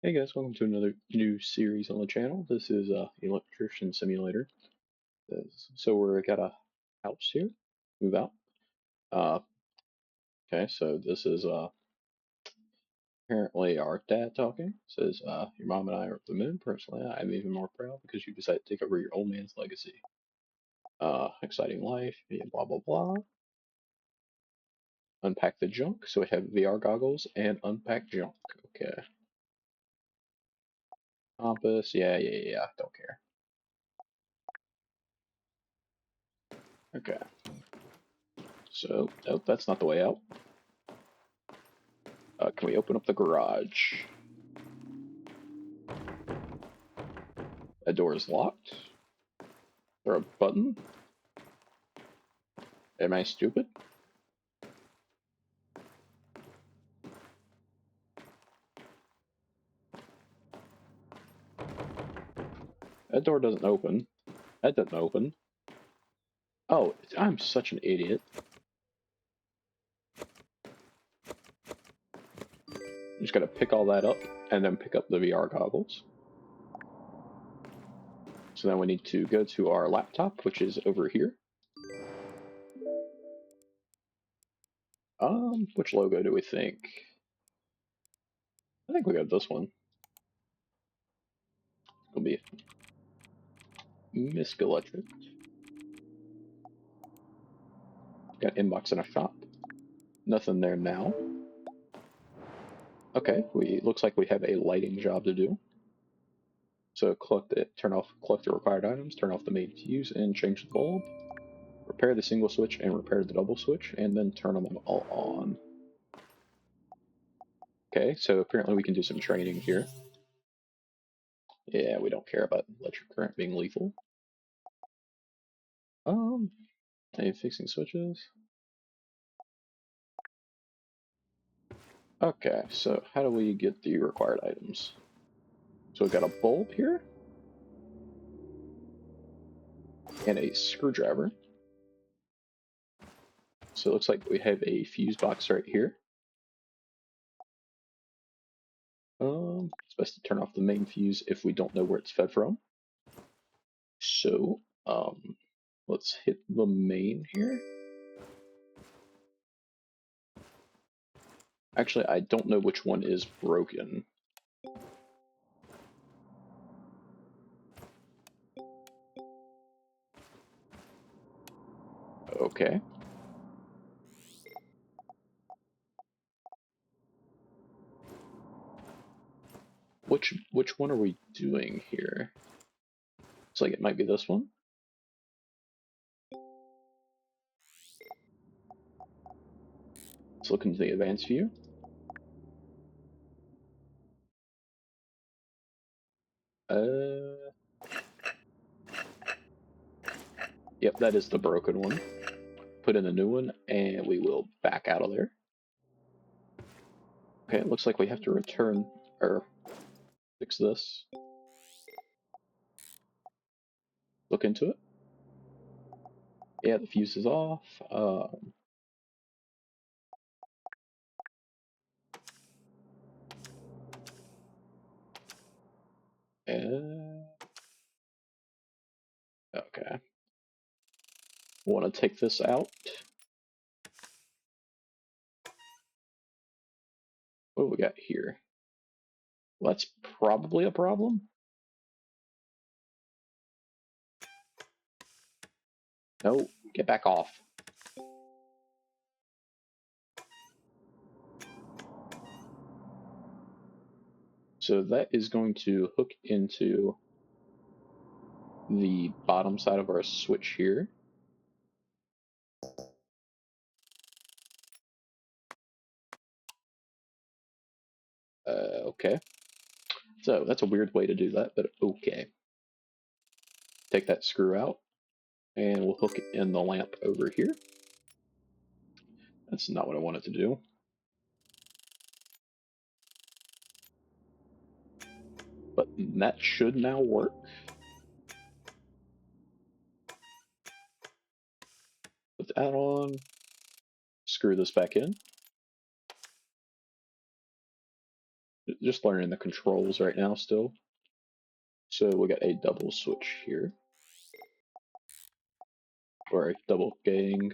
Hey guys, welcome to another new series on the channel. This is Electrician Simulator. So we're got a house here, move out. Uh, okay, so this is apparently our dad talking. Says your mom and I are the men. Personally, I'm even more proud because you decided to take over your old man's legacy. Exciting life, yeah, blah blah blah. Unpack the junk. So we have VR goggles and unpack junk. Okay. Compass, yeah. Don't care. Okay. So, nope, that's not the way out. Can we open up the garage? That door is locked. Is there a button? Am I stupid? That door doesn't open. That doesn't open. Oh, I'm such an idiot. I'm just gotta pick all that up and then pick up the VR goggles. So then we need to go to our laptop, which is over here. Which logo do we think? I think we got this one. It'll be Misc-Electric. Got inbox in a shop. Nothing there now. Okay, looks like we have a lighting job to do. So collect the required items, turn off the main fuse, and change the bulb. Repair the single switch and repair the double switch, and then turn them all on. Okay, so apparently we can do some training here. Yeah, we don't care about electric current being lethal. Any fixing switches? Okay, so how do we get the required items? So we've got a bulb here, and a screwdriver. So it looks like we have a fuse box right here. It's best to turn off the main fuse if we don't know where it's fed from. So, let's hit the main here. Actually, I don't know which one is broken. Okay. Which one are we doing here? Looks like it might be this one. Let's look into the advanced view. Yep, that is the broken one. Put in a new one, and we will back out of there. Okay, it looks like we have to return, or fix this. Look into it. Yeah, the fuse is off. Okay. Want to take this out? What do we got here? Well, that's probably a problem. No, get back off. So that is going to hook into the bottom side of our switch here. Okay. So that's a weird way to do that, but okay. Take that screw out, and we'll hook it in the lamp over here. That's not what I wanted to do. But that should now work. Put that on. Screw this back in. just learning the controls right now still. So we got a double switch here, or a double gang.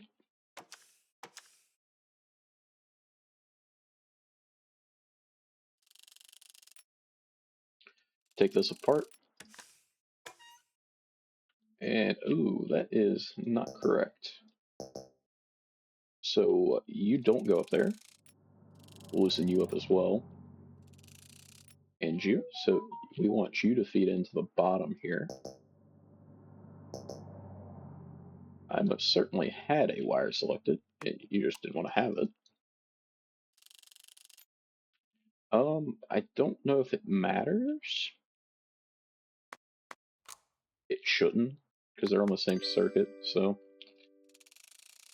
Take this apart. And, ooh, that is not correct. So you don't go up there. We'll loosen you up as well. And you. So we want you to feed into the bottom here. I most certainly had a wire selected, and you just didn't want to have it. I don't know if it matters. It shouldn't, because they're on the same circuit, so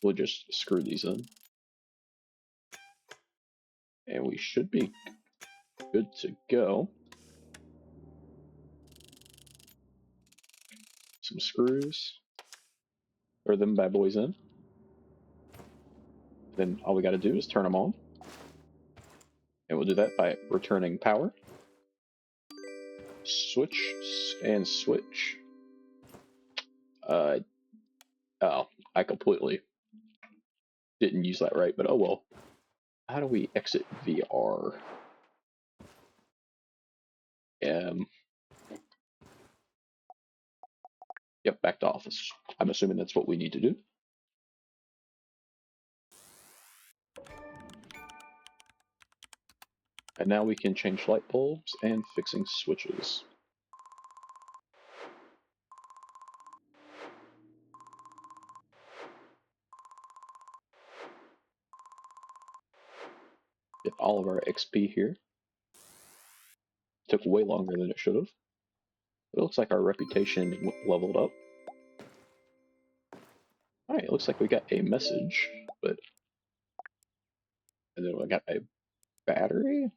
we'll just screw these in. And we should be good to go. Some screws. Throw them bad boys in. Then all we gotta do is turn them on. And we'll do that by returning power. Switch and switch. Oh, I completely didn't use that right, but oh well. How do we exit VR? Yep, back to office. I'm assuming that's what we need to do. And now we can change light bulbs and fixing switches. Get all of our XP here. Took way longer than it should have. It looks like our reputation leveled up. Alright, it looks like we got a message, but... And then we got a battery?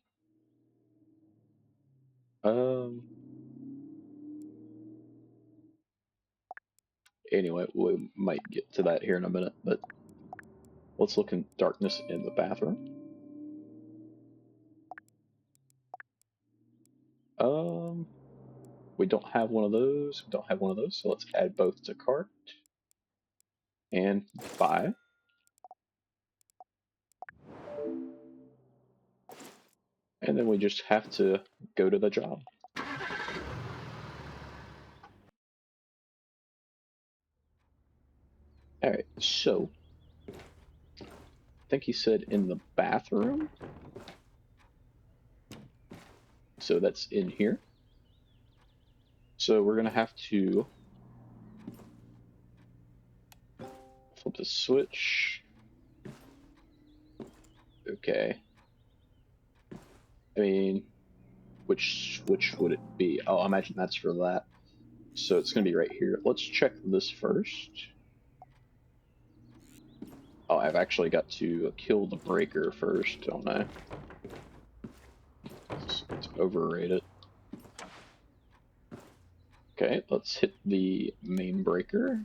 Anyway, we might get to that here in a minute, but... Let's look in darkness in the bathroom. We don't have one of those. We don't have one of those, so let's add both to cart. And buy. And then we just have to go to the job. Alright, so I think he said in the bathroom. So that's in here. So we're gonna have to flip the switch. Okay. I mean, which switch would it be? Oh, I imagine that's for that. So it's gonna be right here. Let's check this first. Oh, I've actually got to kill the breaker first, don't I? Let's overrate it. Okay, let's hit the main breaker.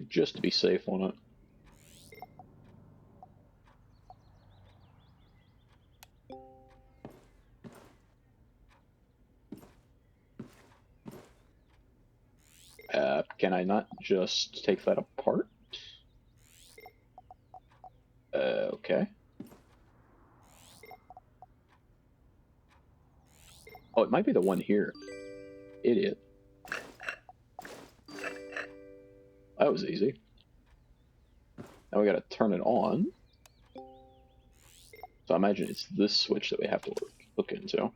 Just to be safe on it. Can I not just take that apart? Okay. Oh, it might be the one here. Idiot. That was easy. Now we gotta turn it on. So I imagine it's this switch that we have to look into.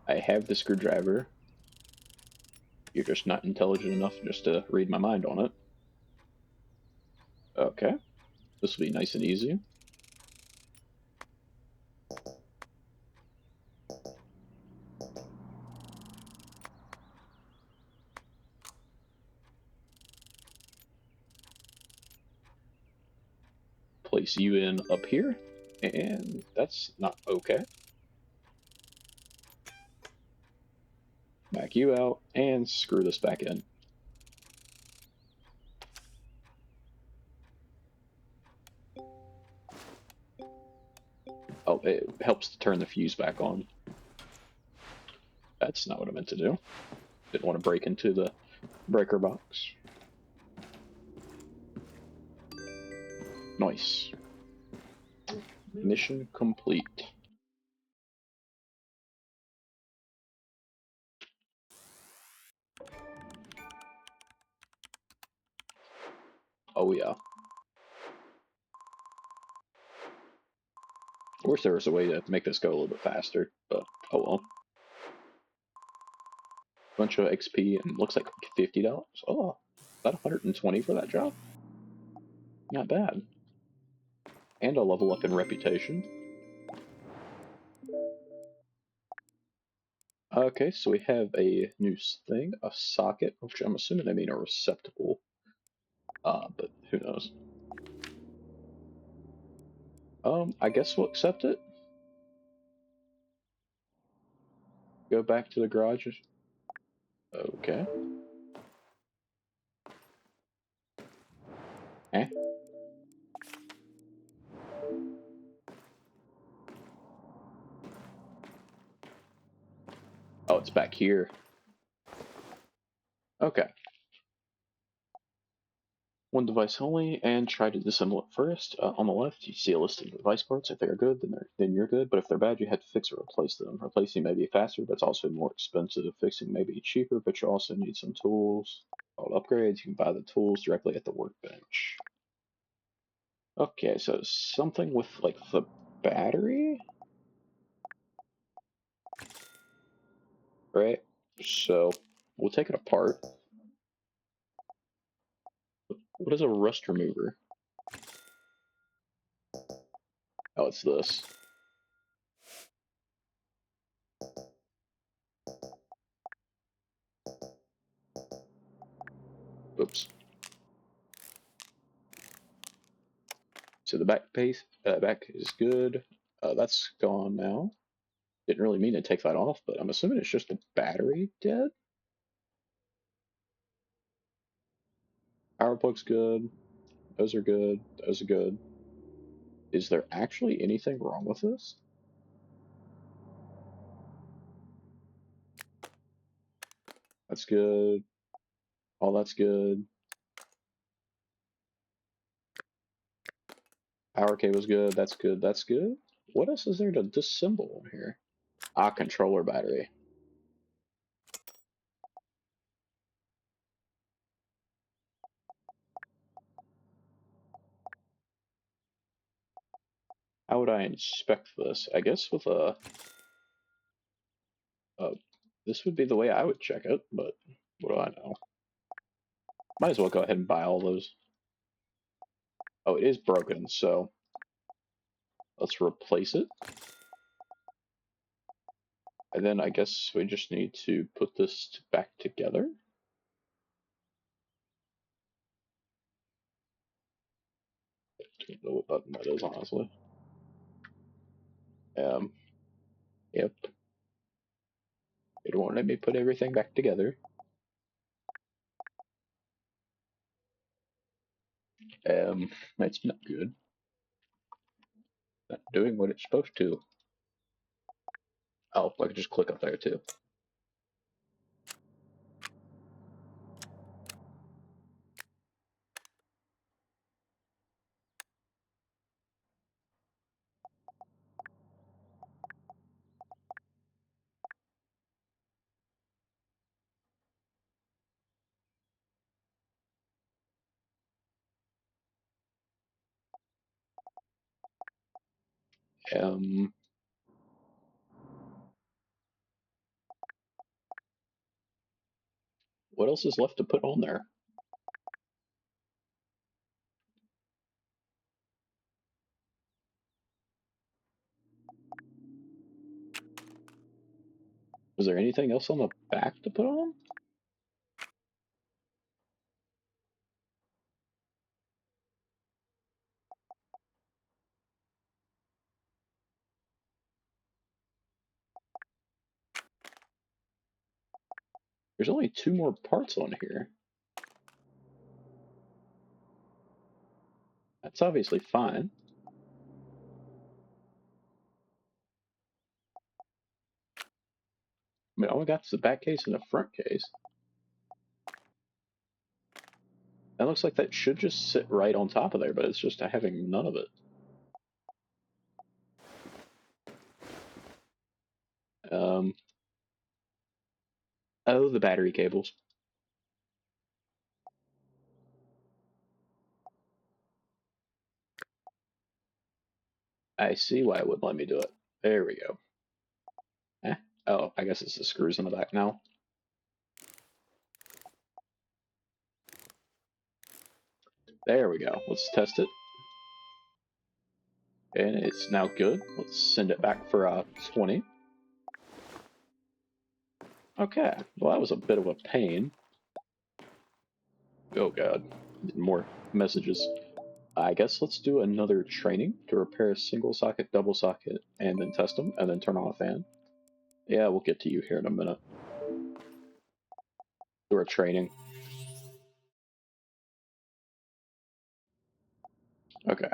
I have the screwdriver. You're just not intelligent enough just to read my mind on it. Okay. This will be nice and easy. Place you in up here. And that's not okay. Back you out and screw this back in. Oh, it helps to turn the fuse back on. That's not what I meant to do. Didn't want to break into the breaker box. Nice. Mission complete. Oh yeah. I wish there was a way to make this go a little bit faster, but oh well. Bunch of XP and looks like $50. Oh, about 120 for that job? Not bad. And a level up in reputation. Okay, so we have a new thing, a socket, which I'm assuming they mean a receptacle. But who knows? I guess we'll accept it. Go back to the garage. Okay. Eh? Oh, it's back here. Okay. One device only, and try to disassemble it first. On the left, you see a list of device parts. If they are good, then you're good. But if they're bad, you have to fix or replace them. Replacing may be faster, but it's also more expensive. Fixing may be cheaper, but you also need some tools. Called upgrades. You can buy the tools directly at the workbench. Okay, so something with like the battery, right? So we'll take it apart. What is a rust remover? Oh, it's this. Oops. So the back is good. That's gone now. Didn't really mean to take that off, but I'm assuming it's just the battery dead. Power plug's good. Those are good. Those are good. Is there actually anything wrong with this? That's good. All that's good. Power cable's good. That's good. That's good. What else is there to disassemble here? Ah, controller battery. How would I inspect this? I guess with a this would be the way I would check it, but what do I know? Might as well go ahead and buy all those. Oh, it is broken, so let's replace it. And then I guess we just need to put this back together. Don't know what button that is, honestly. Um, yep. It won't let me put everything back together. That's not good. Not doing what it's supposed to. Oh, I can just click up there too. Um, what else is left to put on there? Was there anything else on the back to put on? There's only 2 more parts on here. That's obviously fine. I mean, all I got is the back case and the front case. That looks like that should just sit right on top of there, but it's just having none of it. Oh, the battery cables. I see why it wouldn't let me do it. There we go. Eh. Oh, I guess it's the screws in the back now. There we go. Let's test it. And it's now good. Let's send it back for 20. Okay. Well, that was a bit of a pain. Oh god. More messages. I guess let's do another training to repair a single socket, double socket, and then test them, and then turn on a fan. Yeah, we'll get to you here in a minute. Do our training. Okay.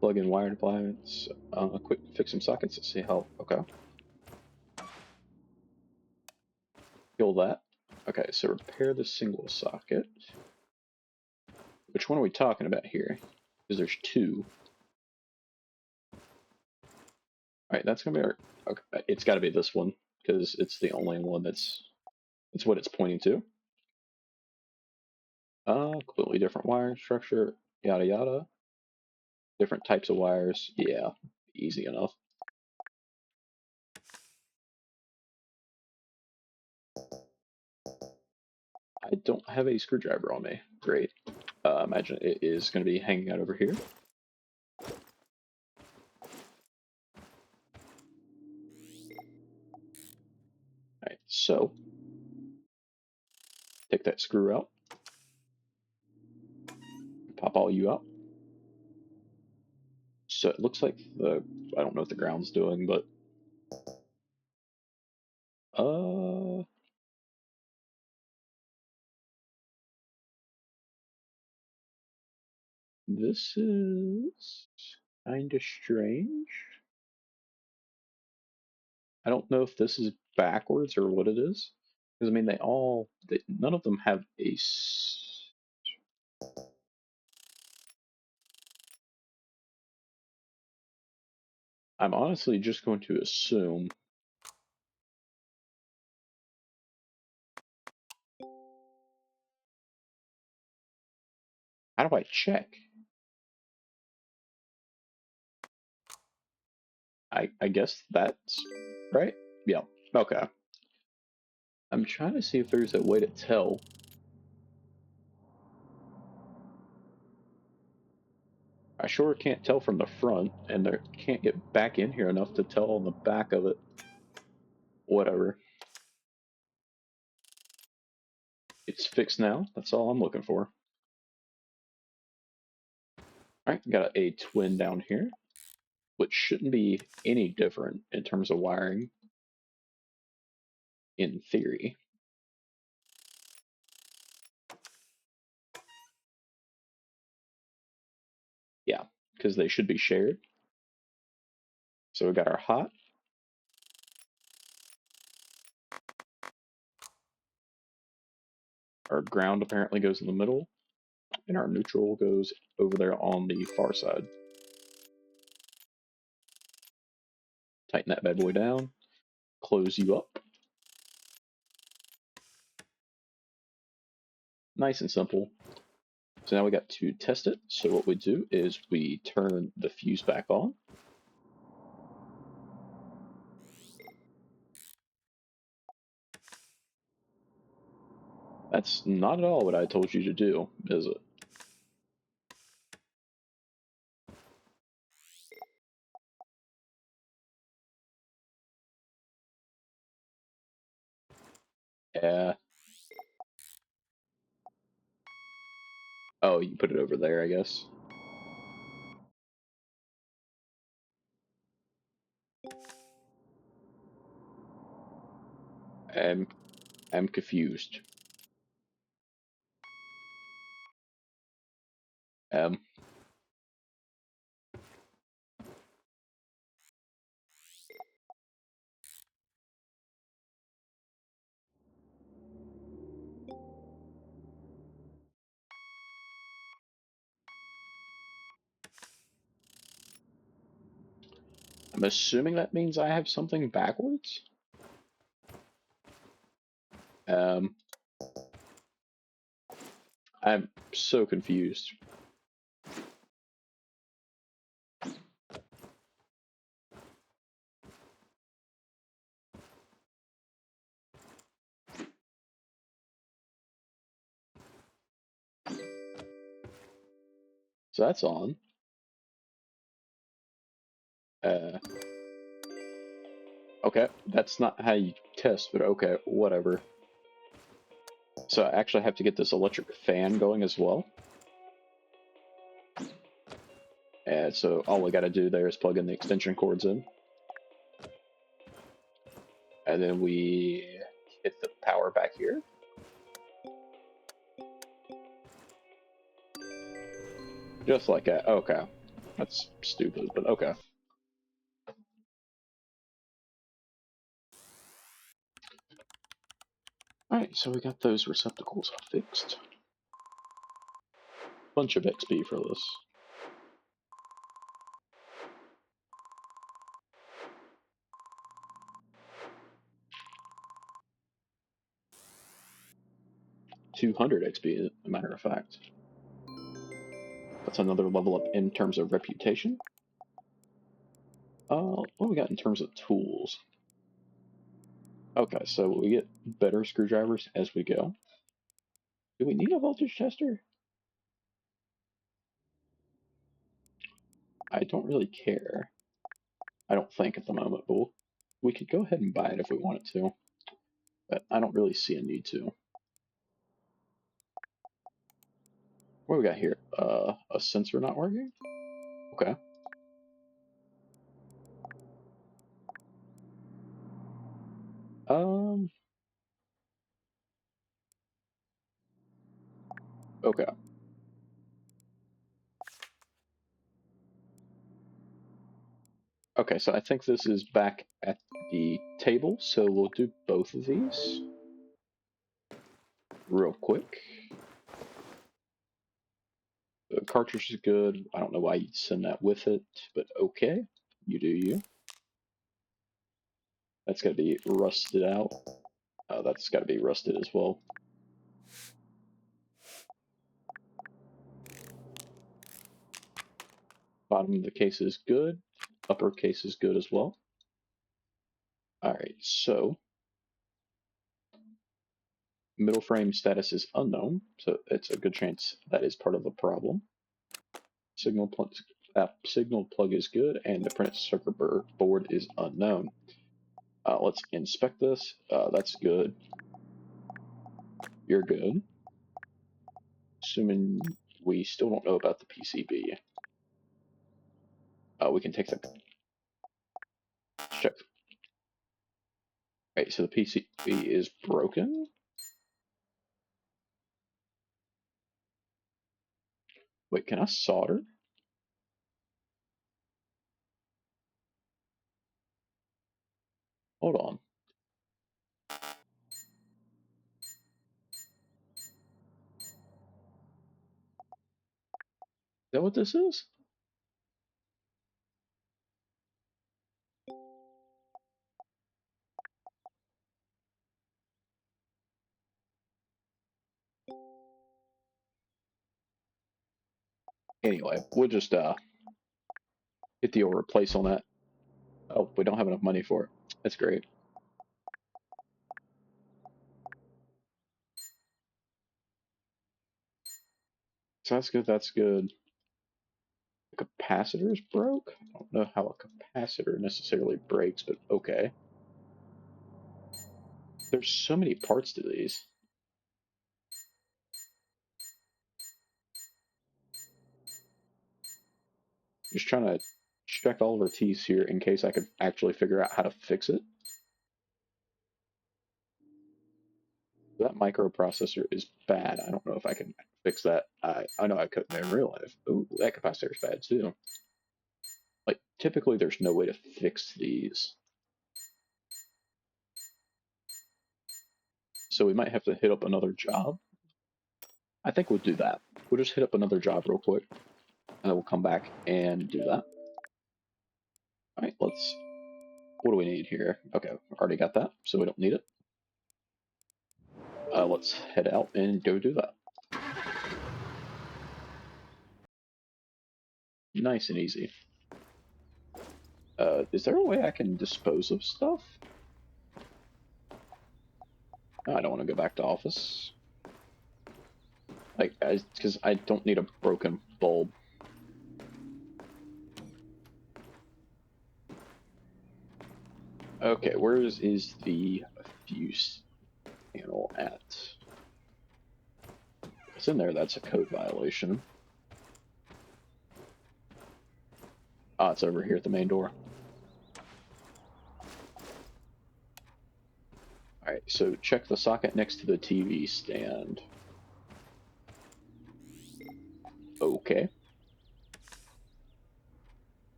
Plug in wired appliance. Quick fix some sockets. Let's see how. Okay. Kill that. Okay, so repair the single socket. Which one are we talking about here? Because there's two. Alright, that's gonna be our. Okay, it's gotta be this one, because it's the only one that's. It's what it's pointing to. Completely different wire structure, yada yada. Different types of wires. Yeah, easy enough. I don't have a screwdriver on me. Great. Imagine it is going to be hanging out over here. Alright, so take that screw out. Pop all you out. So it looks like I don't know what the ground's doing, but this is kind of strange. I don't know if this is backwards or what it is. Because I mean, none of them have a. I'm honestly just going to assume. How do I check? I guess that's right? Yeah. Okay. I'm trying to see if there's a way to tell. I sure can't tell from the front, and I can't get back in here enough to tell on the back of it. Whatever. It's fixed now. That's all I'm looking for. Alright, got a twin down here, which shouldn't be any different in terms of wiring, in theory. Yeah, because they should be shared. So we got our hot. Our ground apparently goes in the middle, and our neutral goes over there on the far side. Tighten that bad boy down, close you up. Nice and simple. So now we got to test it. So what we do is we turn the fuse back on. That's not at all what I told you to do, is it? Yeah. Oh, you put it over there, I guess. I'm I'm confused. Um, I'm assuming that means I have something backwards. Um, I'm so confused. So that's on. Uh, okay, that's not how you test, but okay, whatever. So I actually have to get this electric fan going as well. And so all we gotta do there is plug in the extension cords in. And then we hit the power back here. Just like that. Okay. That's stupid, but okay. Alright, so we got those receptacles fixed. Bunch of XP for this. $200 XP, as a matter of fact. That's another level up in terms of reputation. What do we got in terms of tools? Okay, so we get better screwdrivers as we go. Do we need a voltage tester? I don't really care. I don't think at the moment, but we could go ahead and buy it if we wanted to. But I don't really see a need to. What do we got here? A sensor not working? Okay. Um, okay. Okay, so I think this is back at the table, so we'll do both of these real quick. The cartridge is good. I don't know why you'd send that with it, but okay. You do you. That's got to be rusted out. That's got to be rusted as well. Bottom of the case is good. Upper case is good as well. Alright, so middle frame status is unknown, so it's a good chance that is part of the problem. Signal plug is good, and the printed circuit board is unknown. Let's inspect this. That's good. You're good. Assuming we still don't know about the PCB. We can take the check. Right, so the PCB is broken. Wait, can I solder? Hold on. Is that what this is? Anyway, we'll just hit the replace on that. Oh, we don't have enough money for it. That's great. So that's good, that's good. The capacitor's broke? I don't know how a capacitor necessarily breaks, but okay. There's so many parts to these. Just trying to check all of our T's here in case I could actually figure out how to fix it. That microprocessor is bad. I don't know if I can fix that. I know I couldn't in real life. Ooh, that capacitor is bad too. Like, typically there's no way to fix these. So we might have to hit up another job. I think we'll do that. We'll just hit up another job real quick, and then we'll come back and do that. Alright, what do we need here? Okay, already got that, so we don't need it. Let's head out and go do that. Nice and easy. Is there a way I can dispose of stuff? No, I don't want to go back to office. Because I don't need a broken bulb. Okay, where is the fuse panel at? If it's in there, that's a code violation. Ah, it's over here at the main door. Alright, so check the socket next to the TV stand. Okay.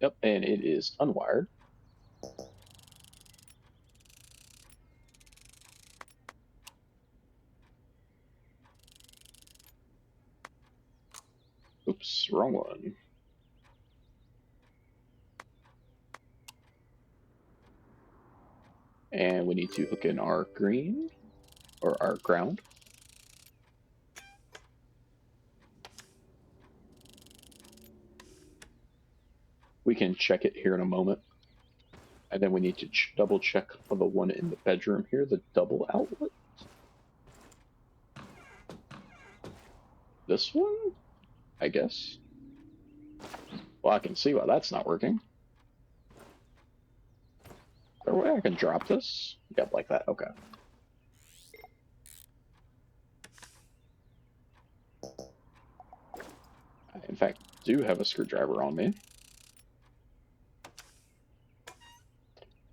Yep, and it is unwired. Oops, wrong one. And we need to hook in our green, or our ground. We can check it here in a moment. And then we need to double check for the one in the bedroom here, the double outlet. This one? I guess. Well, I can see why that's not working. Is there a way I can drop this? Yep, like that. Okay. I, in fact, do have a screwdriver on me.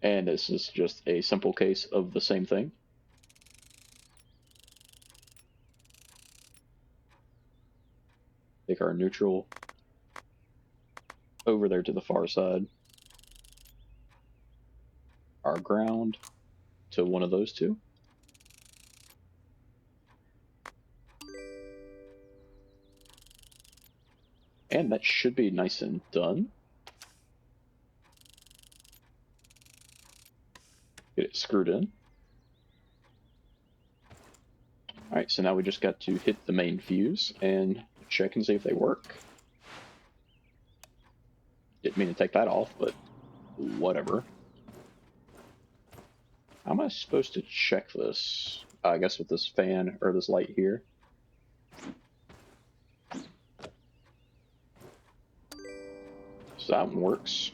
And this is just a simple case of the same thing. Take our neutral over there to the far side. Our ground to one of those two. And that should be nice and done. Get it screwed in. Alright, so now we just got to hit the main fuse and check and see if they work. Didn't mean to take that off, but whatever. How am I supposed to check this? I guess with this fan, or this light here. So that one works.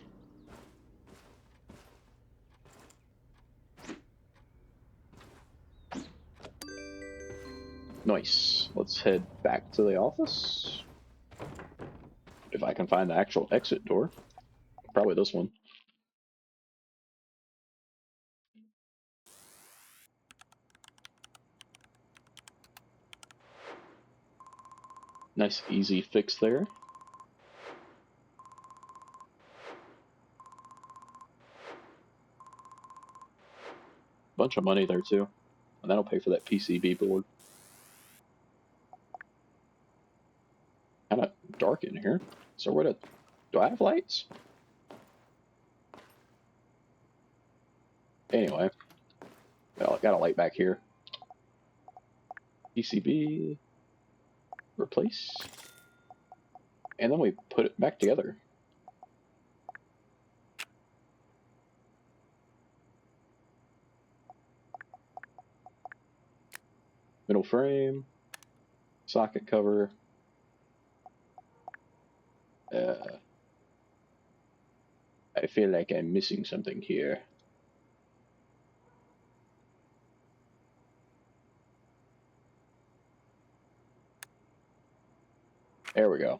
Nice. Let's head back to the office. If I can find the actual exit door. Probably this one. Nice easy fix there. Bunch of money there too. And that'll pay for that PCB board. Kinda dark in here. So where do I have lights? Anyway. Well, I got a light back here. PCB. Replace. And then we put it back together. Middle frame. Socket cover. I feel like I'm missing something here. There we go.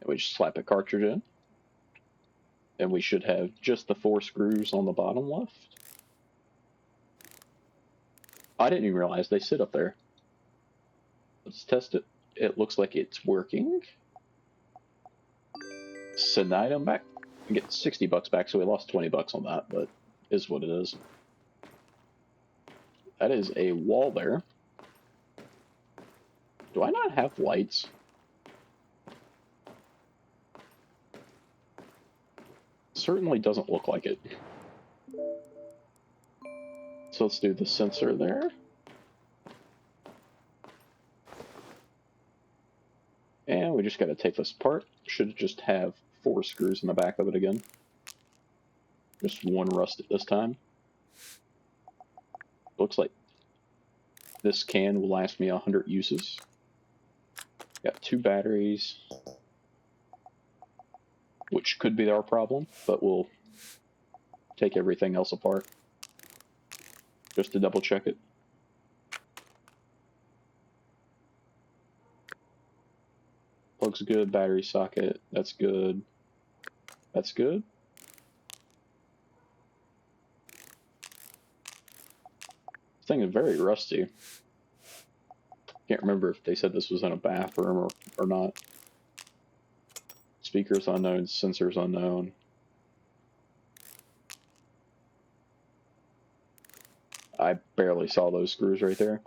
And we just slap a cartridge in. And we should have just the 4 screws on the bottom left. I didn't even realize they sit up there. Let's test it. It looks like it's working. Send the item back. We get 60 bucks back, so we lost 20 bucks on that, but is what it is. That is a wall there. Do I not have lights? Certainly doesn't look like it. So let's do the sensor there. And we just got to take this apart. Should just have 4 screws in the back of it again. Just one rusted this time. Looks like this can will last me 100 uses. Got 2 batteries, which could be our problem, but we'll take everything else apart just to double check it. Plug's good, battery socket, that's good. That's good. This thing is very rusty. Can't remember if they said this was in a bathroom or not. Speakers unknown, sensors unknown. I barely saw those screws right there.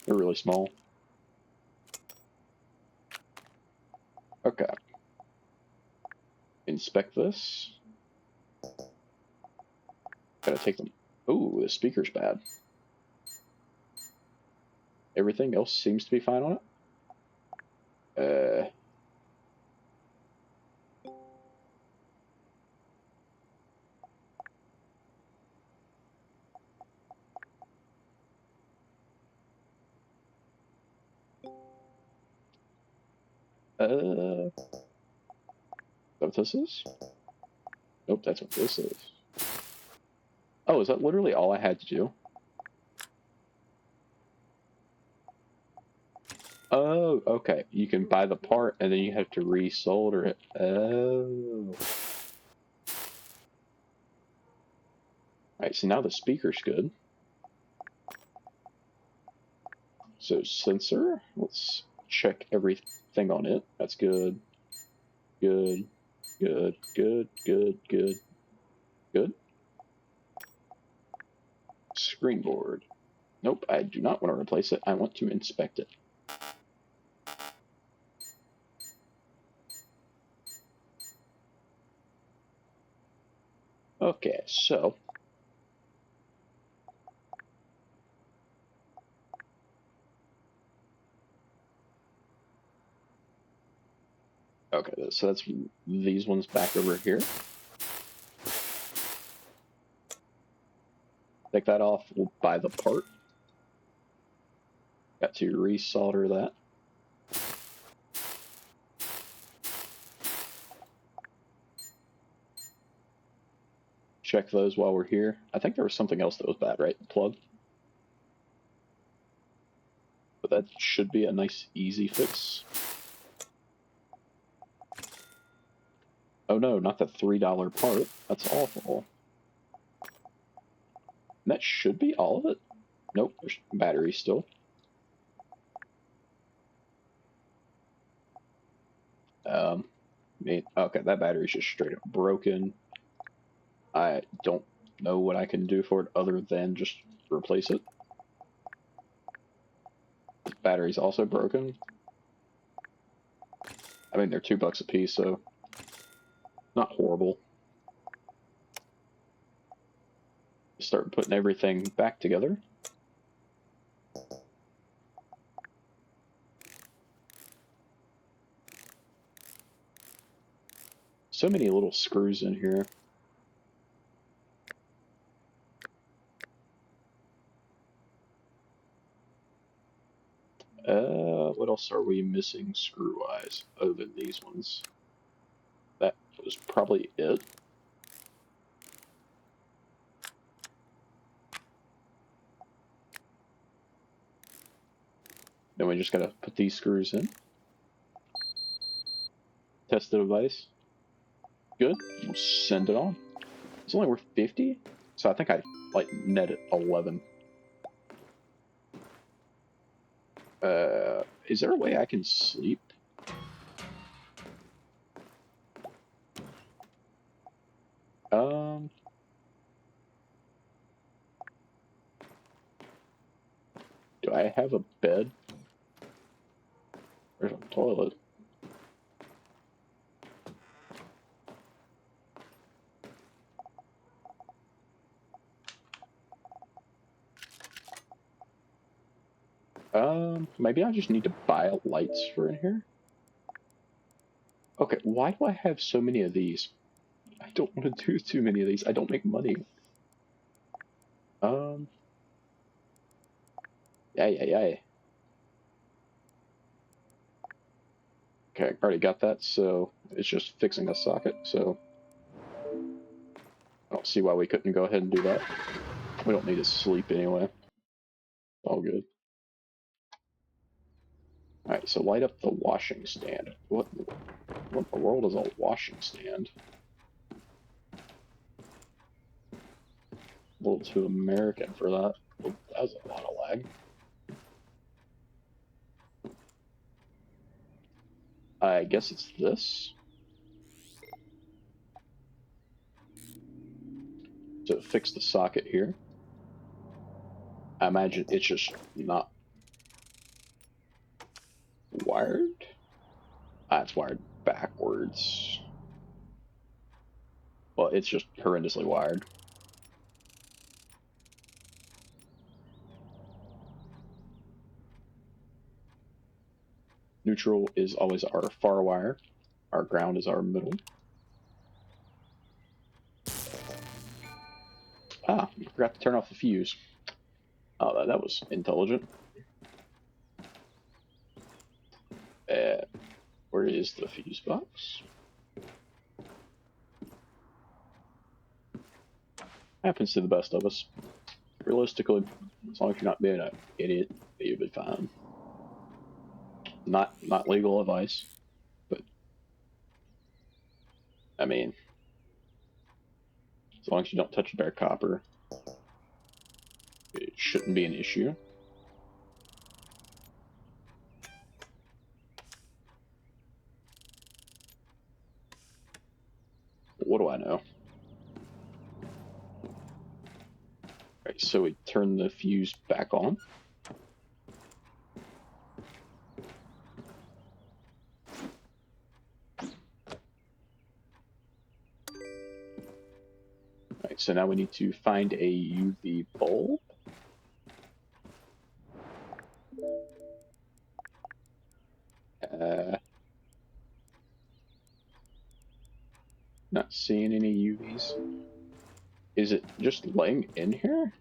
They're really small. Okay. Inspect this. Gotta take them. Ooh, the speaker's bad. Everything else seems to be fine on it. Is that what this is? Nope, that's what this is. Oh, is that literally all I had to do? Oh, okay. You can buy the part and then you have to resolder it. Oh. Alright, so now the speaker's good. So sensor, let's check everything on it. That's good. Good. Good. Good. Good. Good. Good. Screen board. Nope, I do not want to replace it. I want to inspect it. Okay, so okay, so that's these ones back over here. Take that off, we'll buy the part. Got to resolder that. Check those while we're here. I think there was something else that was bad, right? The plug. But that should be a nice, easy fix. Oh no, not the $3 part. That's awful. And that should be all of it. Nope, there's battery still. Okay, that battery's just straight up broken. I don't know what I can do for it other than just replace it. The battery's also broken. I mean, they're $2 a piece, so not horrible. Start putting everything back together. So many little screws in here. What else are we missing screw-wise other than these ones? That was probably it. Then we just gotta put these screws in. Test the device. Good. We'll send it on. It's only worth 50, so I think I like netted 11. Is there a way I can sleep? Do I have a bed? There's a toilet. Maybe I just need to buy lights for in here. Okay, why do I have so many of these? I don't want to do too many of these. I don't make money. Um, yeah. Okay, already got that, so it's just fixing a socket, so I don't see why we couldn't go ahead and do that. We don't need to sleep anyway. All good. Alright, so light up the washing stand. What in the world is a washing stand? A little too American for that. Well, that was a lot of lag. I guess it's this. So fix the socket here. I imagine it's just not wired. Ah, it's wired backwards. Well, it's just horrendously wired. Neutral is always our far wire. Our ground is our middle. Ah, forgot to turn off the fuse. Oh, that was intelligent. Where is the fuse box? Happens to the best of us. Realistically, as long as you're not being an idiot, you'll be fine. Not legal advice, but I mean, as long as you don't touch bare copper, it shouldn't be an issue. But what do I know? Right, so we turn the fuse back on. Right, so now we need to find a UV bulb. Not seeing any UVs. Is it just laying in here?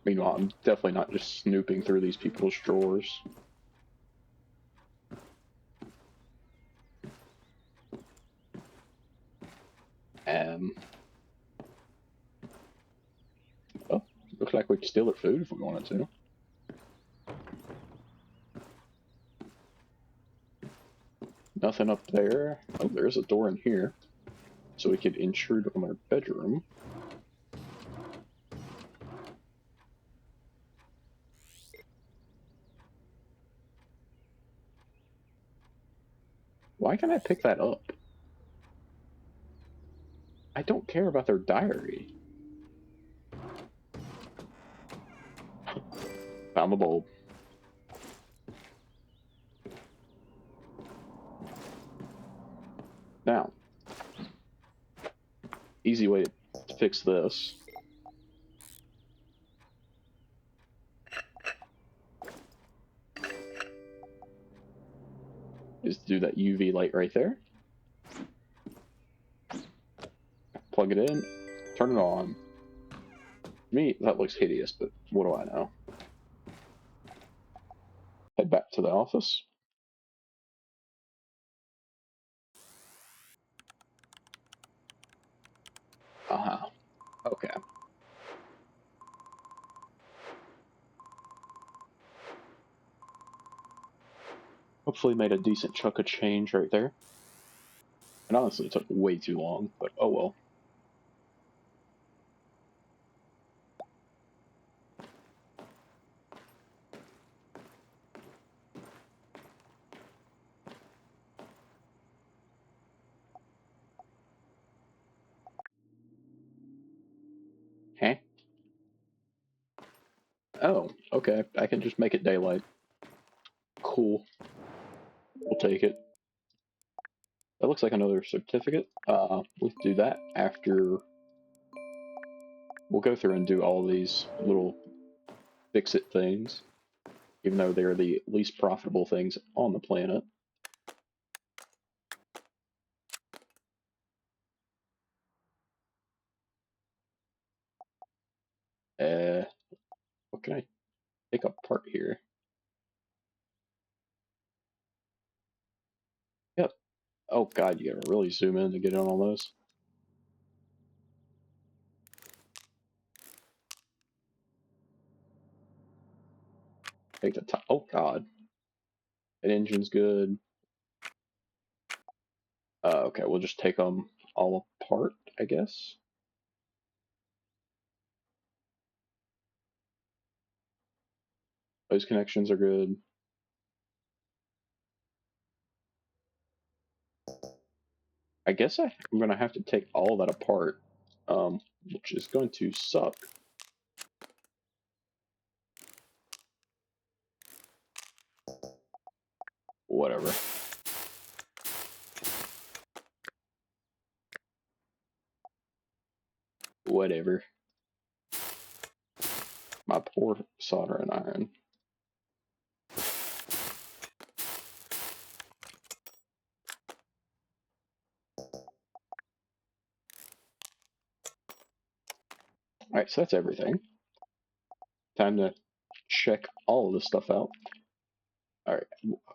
Meanwhile, I'm definitely not just snooping through these people's drawers. Oh, looks like we could steal their food if we wanted to. Nothing up there. Oh, there's a door in here. So we could intrude on their bedroom. Why can't I pick that up? I don't care about their diary. Found the bulb. Now, easy way to fix this is to do that UV light right there. Plug it in, turn it on. To me, that looks hideous, but what do I know? Head back to the office. Uh-huh. Okay. Hopefully made a decent chunk of change right there. And honestly, it took way too long, but oh well. Huh? Oh, okay. I can just make it daylight. Cool. We'll take it. That looks like another certificate. We'll do that after we'll go through and do all these little fix-it things, even though they're the least profitable things on the planet. What can I take apart here? Yep. Oh god, you gotta really zoom in to get in on those. Take the top. Oh god. That engine's good. Okay, we'll just take them all apart, I guess. Those connections are good. I guess I'm gonna have to take all that apart, which is going to suck. Whatever. Whatever. My poor solder and iron. Alright, so that's everything. Time to check all of this stuff out. Alright,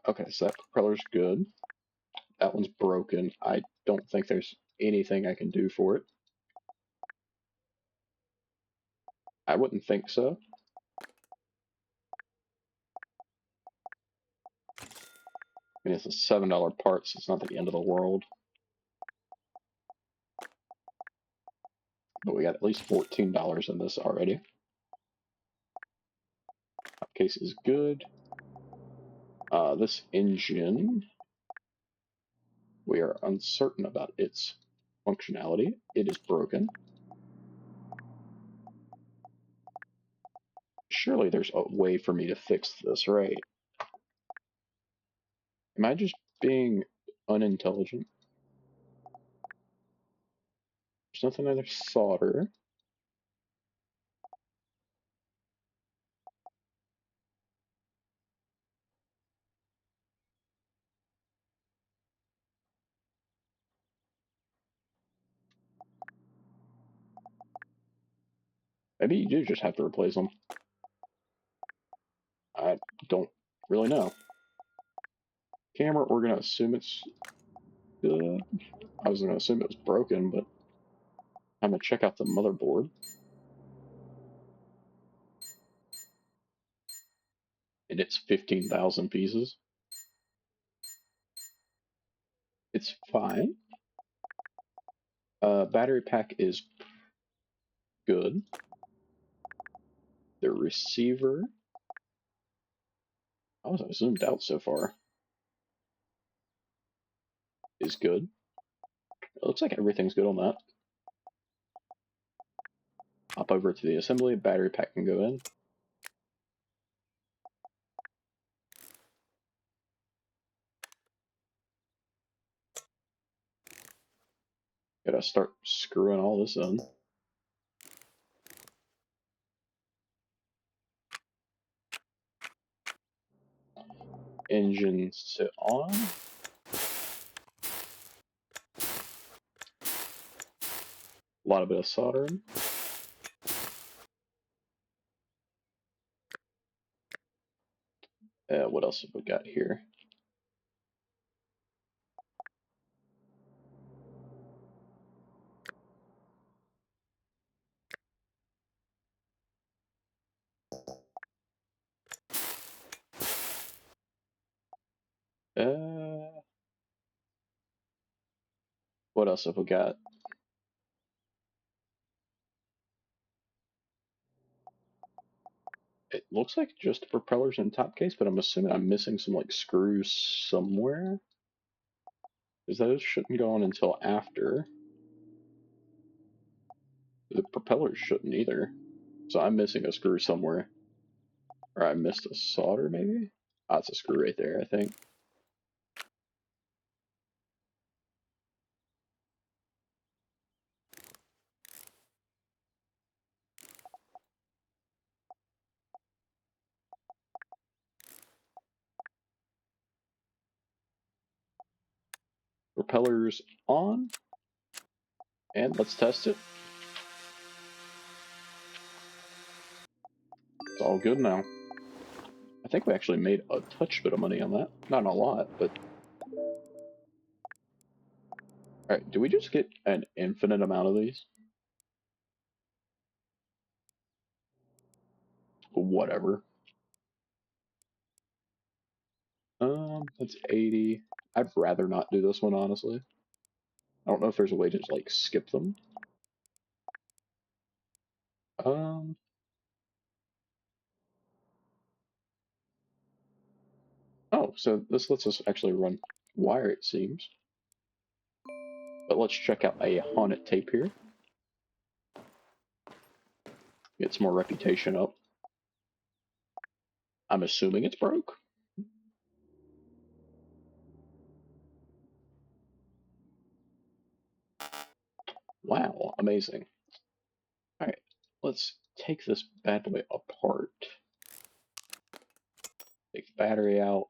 okay, so that propeller's good. That one's broken. I don't think there's anything I can do for it. I wouldn't think so. I mean, it's a $7 part, so it's not the end of the world. But we got at least $14 in this already. Case is good. This engine, we are uncertain about its functionality. It is broken. Surely there's a way for me to fix this, right? Am I just being unintelligent? There's nothing under solder. Maybe you do just have to replace them. I don't really know. Camera, we're gonna assume it's good. I was gonna assume it was broken, but I'm gonna check out the motherboard. And it's 15,000 pieces. It's fine. Battery pack is good. The receiver, I was zoomed out so far, is good. It looks like everything's good on that. Hop over to the assembly, battery pack can go in. Gotta start screwing all this in. Engine sit on. A lot of bit of soldering. What else have we got here? What else have we got? It looks like just propellers and top case, but I'm assuming I'm missing some like screws somewhere. Because those shouldn't go on until after. The propellers shouldn't either. So I'm missing a screw somewhere. Or I missed a solder maybe? Ah, it's a screw right there, I think. Propellers on. And let's test it. It's all good now. I think we actually made a touch bit of money on that. Not a lot, but... Alright, do we just get an infinite amount of these? Whatever. That's 80. I'd rather not do this one, honestly. I don't know if there's a way to just, like, skip them. Um, oh, so this lets us actually run wire, it seems. But let's check out a haunted tape here. Get some more reputation up. I'm assuming it's broke. Wow, amazing. Alright, let's take this bad boy apart. Take the battery out.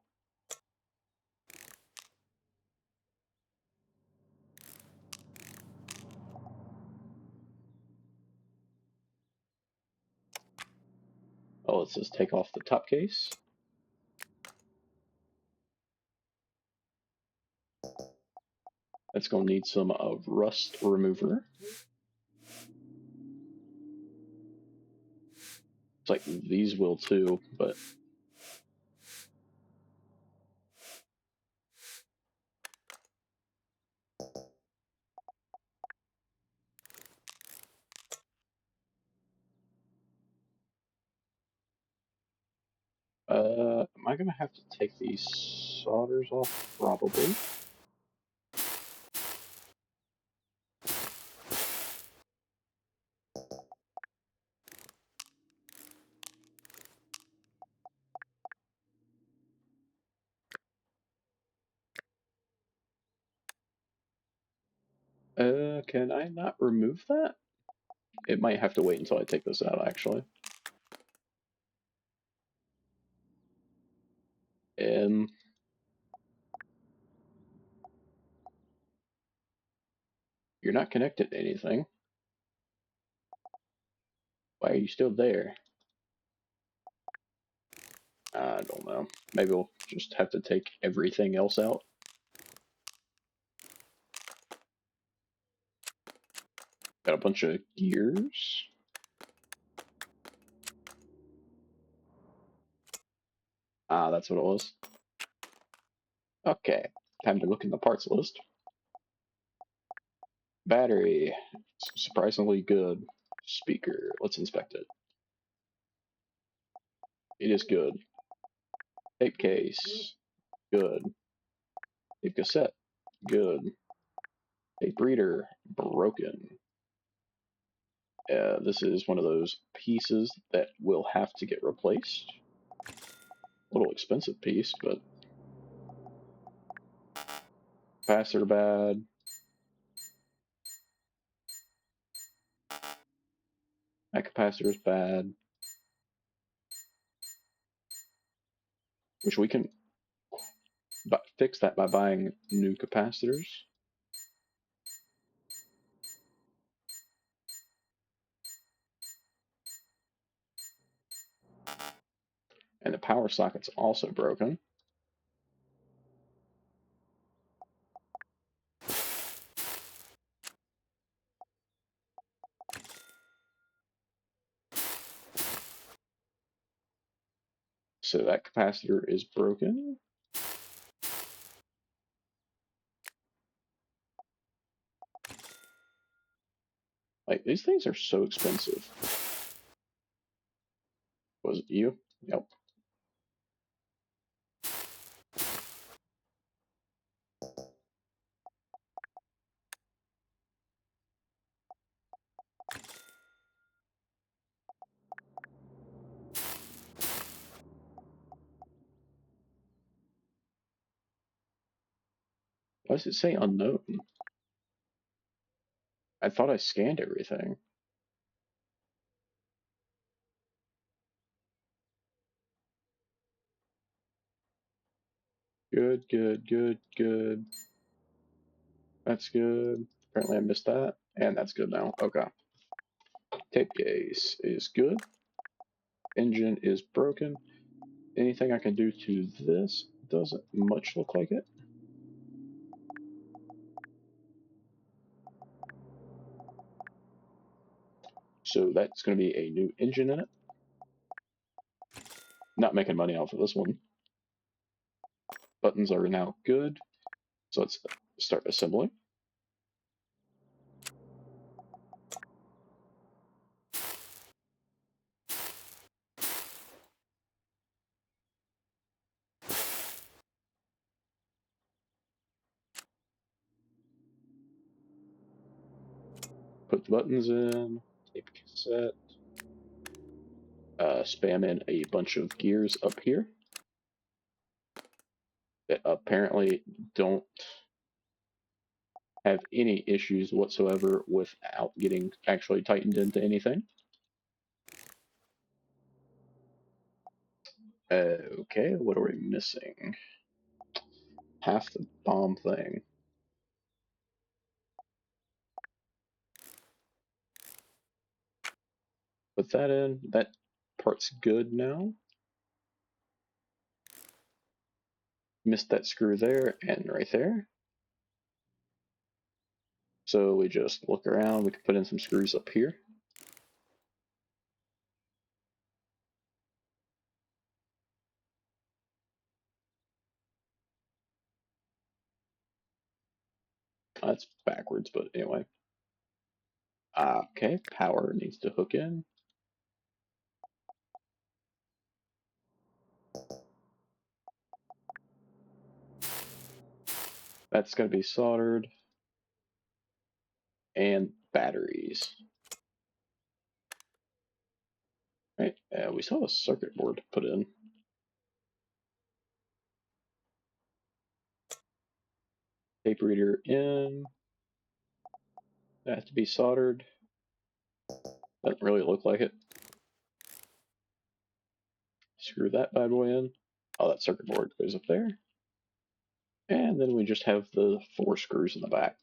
Oh, let's just take off the top case. That's going to need some rust remover. It's like these will too, but... am I going to have to take these solders off? Probably. Can I not remove that? It might have to wait until I take this out, actually. Um, you're not connected to anything. Why are you still there? I don't know. Maybe we'll just have to take everything else out. Got a bunch of gears. Ah, that's what it was. Okay, time to look in the parts list. Battery, surprisingly good. Speaker, let's inspect it. It is good. Tape case, good. Tape cassette, good. Tape reader, broken. This is one of those pieces that will have to get replaced. A little expensive piece, but capacitor bad. That capacitor is bad, which we can fix that by buying new capacitors. And the power socket's also broken. So that capacitor is broken. Like, these things are so expensive. Was it you? Yep. Why does it say unknown? I thought I scanned everything. Good, good, good, good. That's good. Apparently I missed that. And that's good now. Okay. Tape case is good. Engine is broken. Anything I can do to this? Doesn't much look like it. So that's going to be a new engine in it. Not making money off of this one. Buttons are now good. So let's start assembling. Put the buttons in. Tape cassette. Spam in a bunch of gears up here that apparently don't have any issues whatsoever without getting actually tightened into anything. Okay, what are we missing? Half the bomb thing. Put that in. That part's good now. Missed that screw there and right there. So we just look around. We can put in some screws up here. That's backwards, but anyway. Okay, power needs to hook in. That's going to be soldered. And batteries. Right, we still have a circuit board to put in. Tape reader in. That has to be soldered. Doesn't really look like it. Screw that bad boy in. Oh, that circuit board goes up there. And then we just have the 4 screws in the back.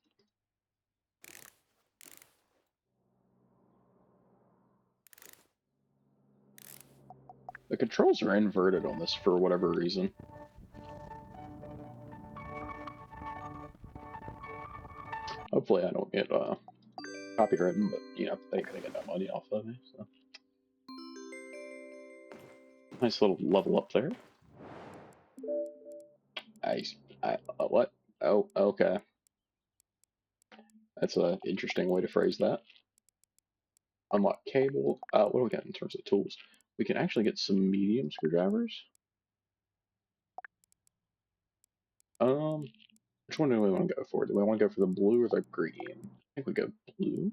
The controls are inverted on this for whatever reason. Hopefully I don't get copywritten, but you know, they ain't gonna get no money off of me. So. Nice little level up there. What? Oh, okay. That's an interesting way to phrase that. Unlock cable. What do we got in terms of tools? We can actually get some medium screwdrivers. Which one do we want to go for? Do we want to go for the blue or the green? I think we go blue.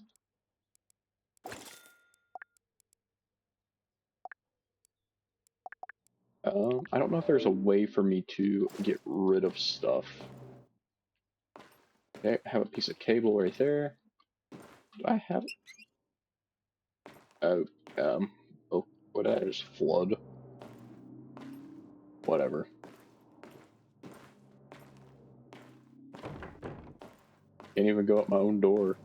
I don't know if there's a way for me to get rid of stuff. Okay, I have a piece of cable right there. Do I have it? Oh, oh, what that is flood. Whatever. Can't even go up my own door.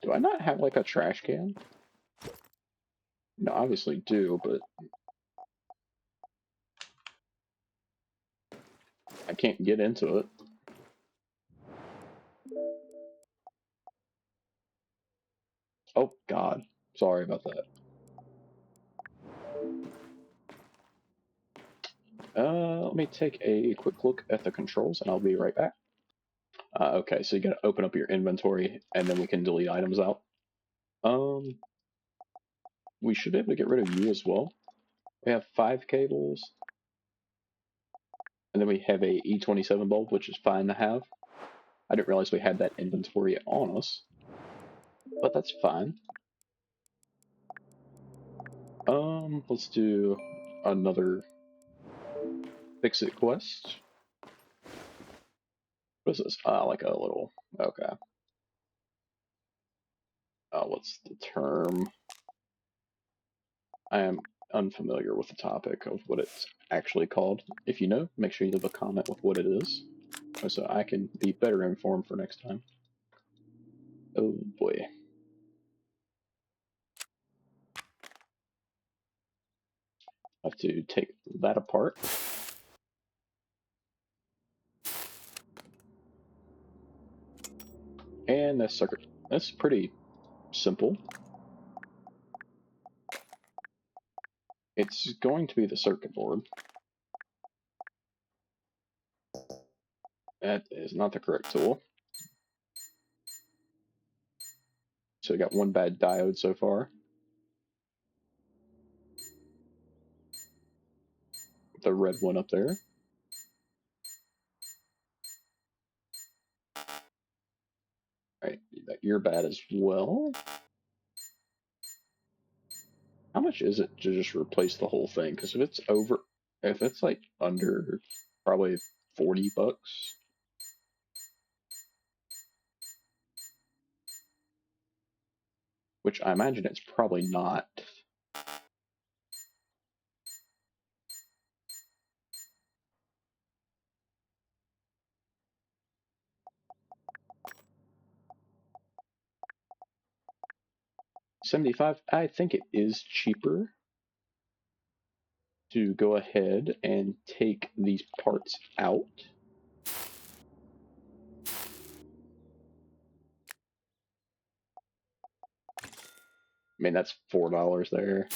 Do I not have like a trash can? No, obviously do, but I can't get into it. Oh, God. Sorry about that. Let me take a quick look at the controls and I'll be right back. Okay, so you gotta open up your inventory and then we can delete items out. We should be able to get rid of you as well. We have 5 cables. And then we have a E27 bulb, which is fine to have. I didn't realize we had that inventory on us. But that's fine. Let's do another fix-it quest. What is this? Like a little... Okay. What's the term? I am unfamiliar with the topic of what it's actually called. If you know, make sure you leave a comment with what it is, so I can be better informed for next time. Oh boy. I have to take that apart. And that circuit, that's pretty simple. It's going to be the circuit board. That is not the correct tool. So we got one bad diode so far. The red one up there. Alright, you're bad as well. How much is it to just replace the whole thing? Because if it's like under probably $40, which I imagine it's probably not. $75, I think it is cheaper to go ahead and take these parts out. I mean, that's $4 there.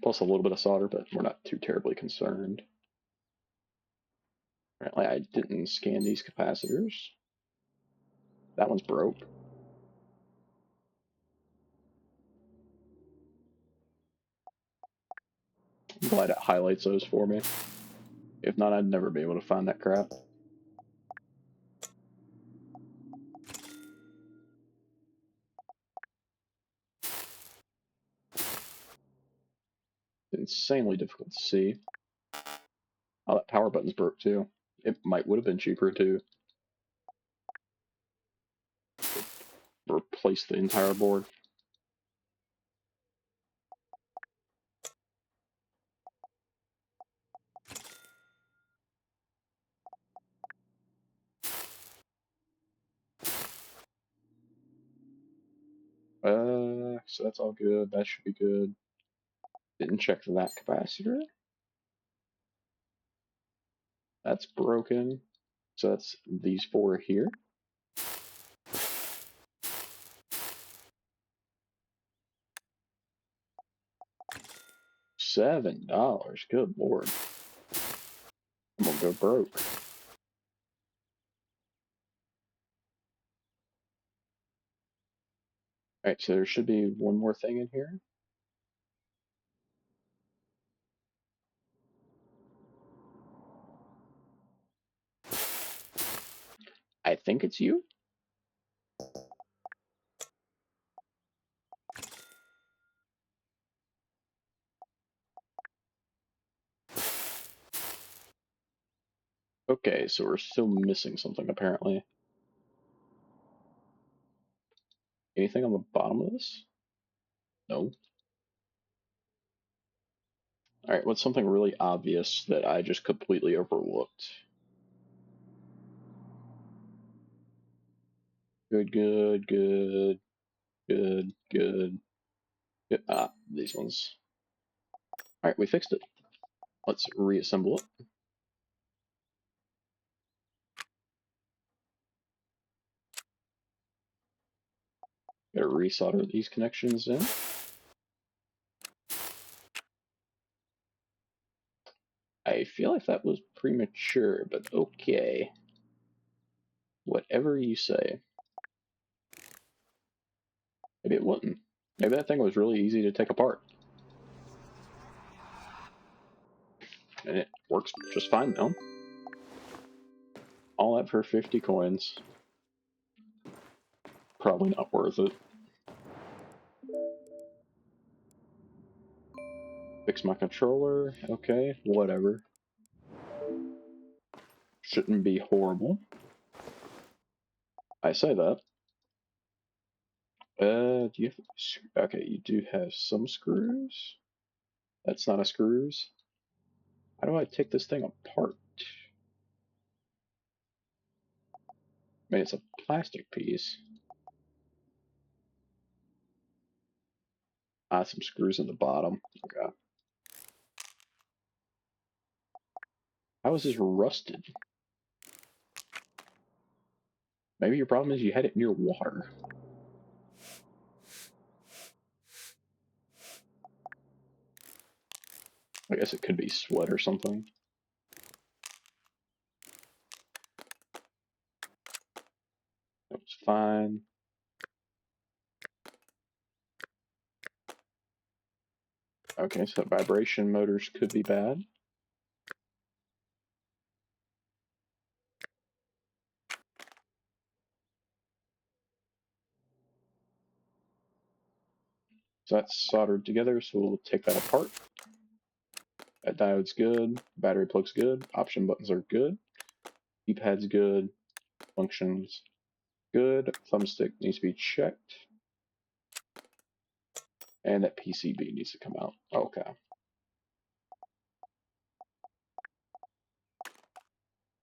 Plus a little bit of solder, but we're not too terribly concerned. Apparently I didn't scan these capacitors. That one's broke. I'm glad it highlights those for me. If not, I'd never be able to find that crap. Insanely difficult to see. Oh, that power button's broke too. It would have been cheaper to replace the entire board. So that's all good. That should be good. Didn't check that capacitor. That's broken. So that's these four here. $7. Good lord. I'm gonna go broke. Alright, so there should be one more thing in here. I think it's you. Okay, so we're still missing something apparently. Anything on the bottom of this? No. Alright, what's something really obvious that I just completely overlooked? Good, good, good, good, good. Good. Ah, these ones. Alright, we fixed it. Let's reassemble it. Gotta resolder these connections in. I feel like that was premature, but okay. Whatever you say. Maybe it wouldn't. Maybe that thing was really easy to take apart. And it works just fine now. All that for 50 coins. Probably not worth it. Fix my controller. Okay, whatever. Shouldn't be horrible. I say that. Do you have... Okay, you do have some screws. That's not a screws. How do I take this thing apart? I mean, it's a plastic piece. Ah, some screws in the bottom. Okay. How is this rusted? Maybe your problem is you had it near water. I guess it could be sweat or something. That was fine. Okay, so vibration motors could be bad. So that's soldered together, so we'll take that apart. That diode's good. Battery plug's good. Option buttons are good. Keypad's good. Functions good. Thumbstick needs to be checked. And that PCB needs to come out. Okay.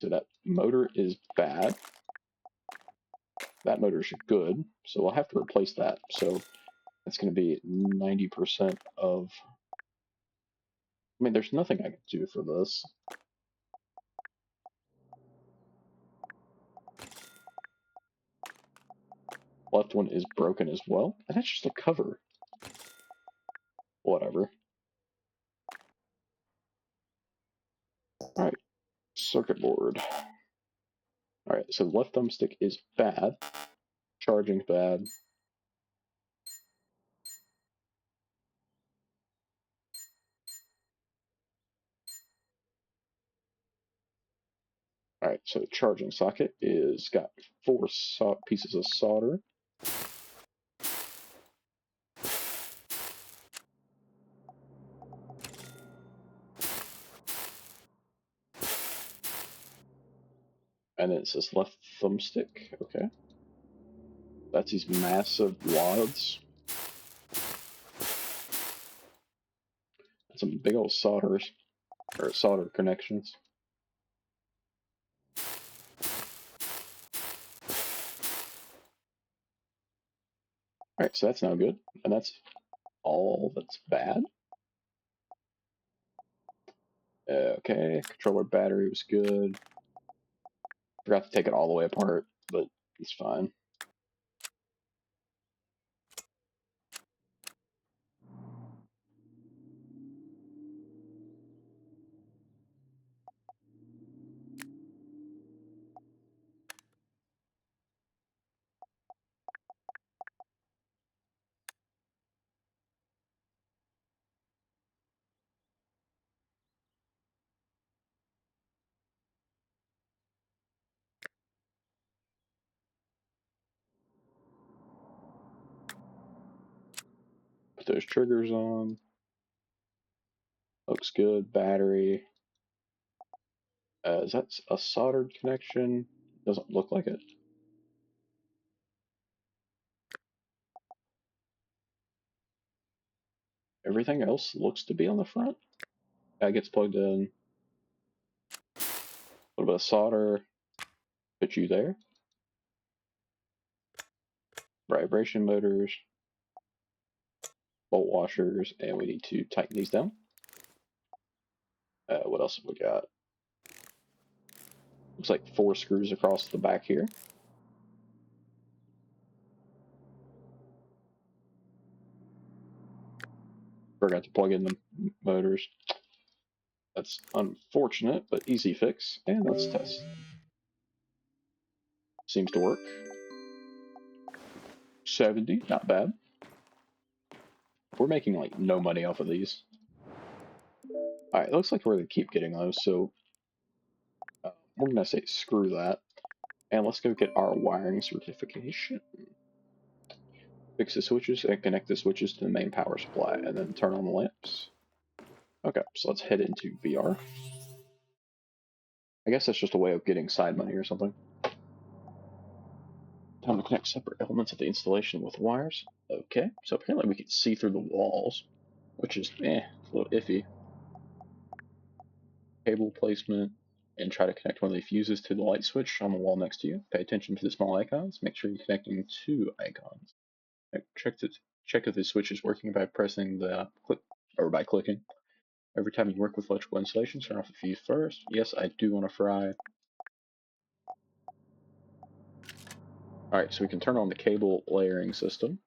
So that motor is bad. That motor's good, so we'll have to replace that. So that's going to be 90% of... I mean, there's nothing I can do for this. Left one is broken as well. And that's just a cover. Whatever. Alright, circuit board. Alright, so left thumbstick is bad. Charging's bad. Alright, so the charging socket is got 4 pieces of solder. And then it says left thumbstick. Okay. That's these massive wads. Some big old solders, or solder connections. Alright, so that's now good. And that's all that's bad. Okay, controller battery was good. Forgot to take it all the way apart, but it's fine. Put those triggers on. Looks good. Battery. Is that a soldered connection? Doesn't look like it. Everything else looks to be on the front. That gets plugged in. A little bit of solder. Put you there. Vibration motors. Bolt washers. And we need to tighten these down. What else have we got? Looks like 4 screws across the back here. Forgot to plug in the motors. That's unfortunate, but easy fix. And let's test. Seems to work. 70, not bad. We're making like no money off of these. Alright, looks like we're gonna keep getting those, so we're gonna say screw that. And let's go get our wiring certification. Fix the switches and connect the switches to the main power supply, and then turn on the lamps. Okay, so let's head into VR. I guess that's just a way of getting side money or something. Time to connect separate elements of the installation with wires. Okay, so apparently we can see through the walls. which is a little iffy. Cable placement, and try to connect one of the fuses to the light switch on the wall next to you. Pay attention to the small icons. Make sure you're connecting two icons. Check if the switch is working by pressing the click or by clicking. Every time you work with electrical installations, turn off the fuse first. Yes, I do want to fry. Alright, so we can turn on the cable layering system.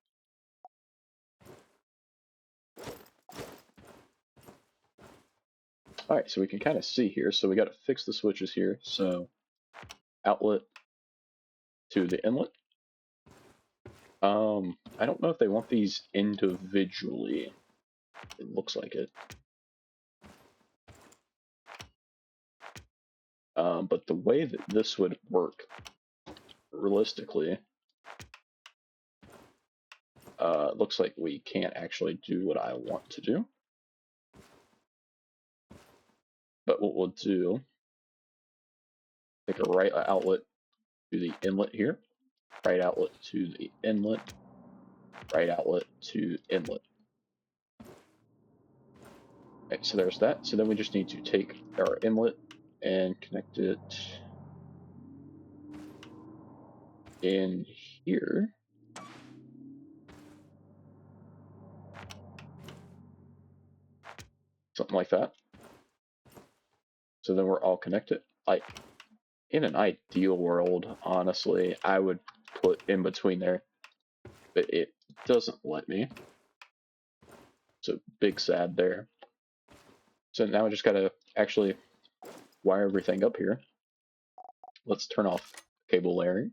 Alright, so we can kind of see here. So we got to fix the switches here. So outlet to the inlet. I don't know if they want these individually. It looks like it. But the way that this would work, realistically, looks like we can't actually do what I want to do. But what we'll do, take a right outlet to the inlet here, right outlet to the inlet, right outlet to inlet. Okay, so there's that. So then we just need to take our inlet and connect it in here. Something like that. So then we're all connected. Like, in an ideal world, honestly, I would put in between there, but it doesn't let me. So big sad there. So now I just gotta actually wire everything up here. Let's turn off cable layering.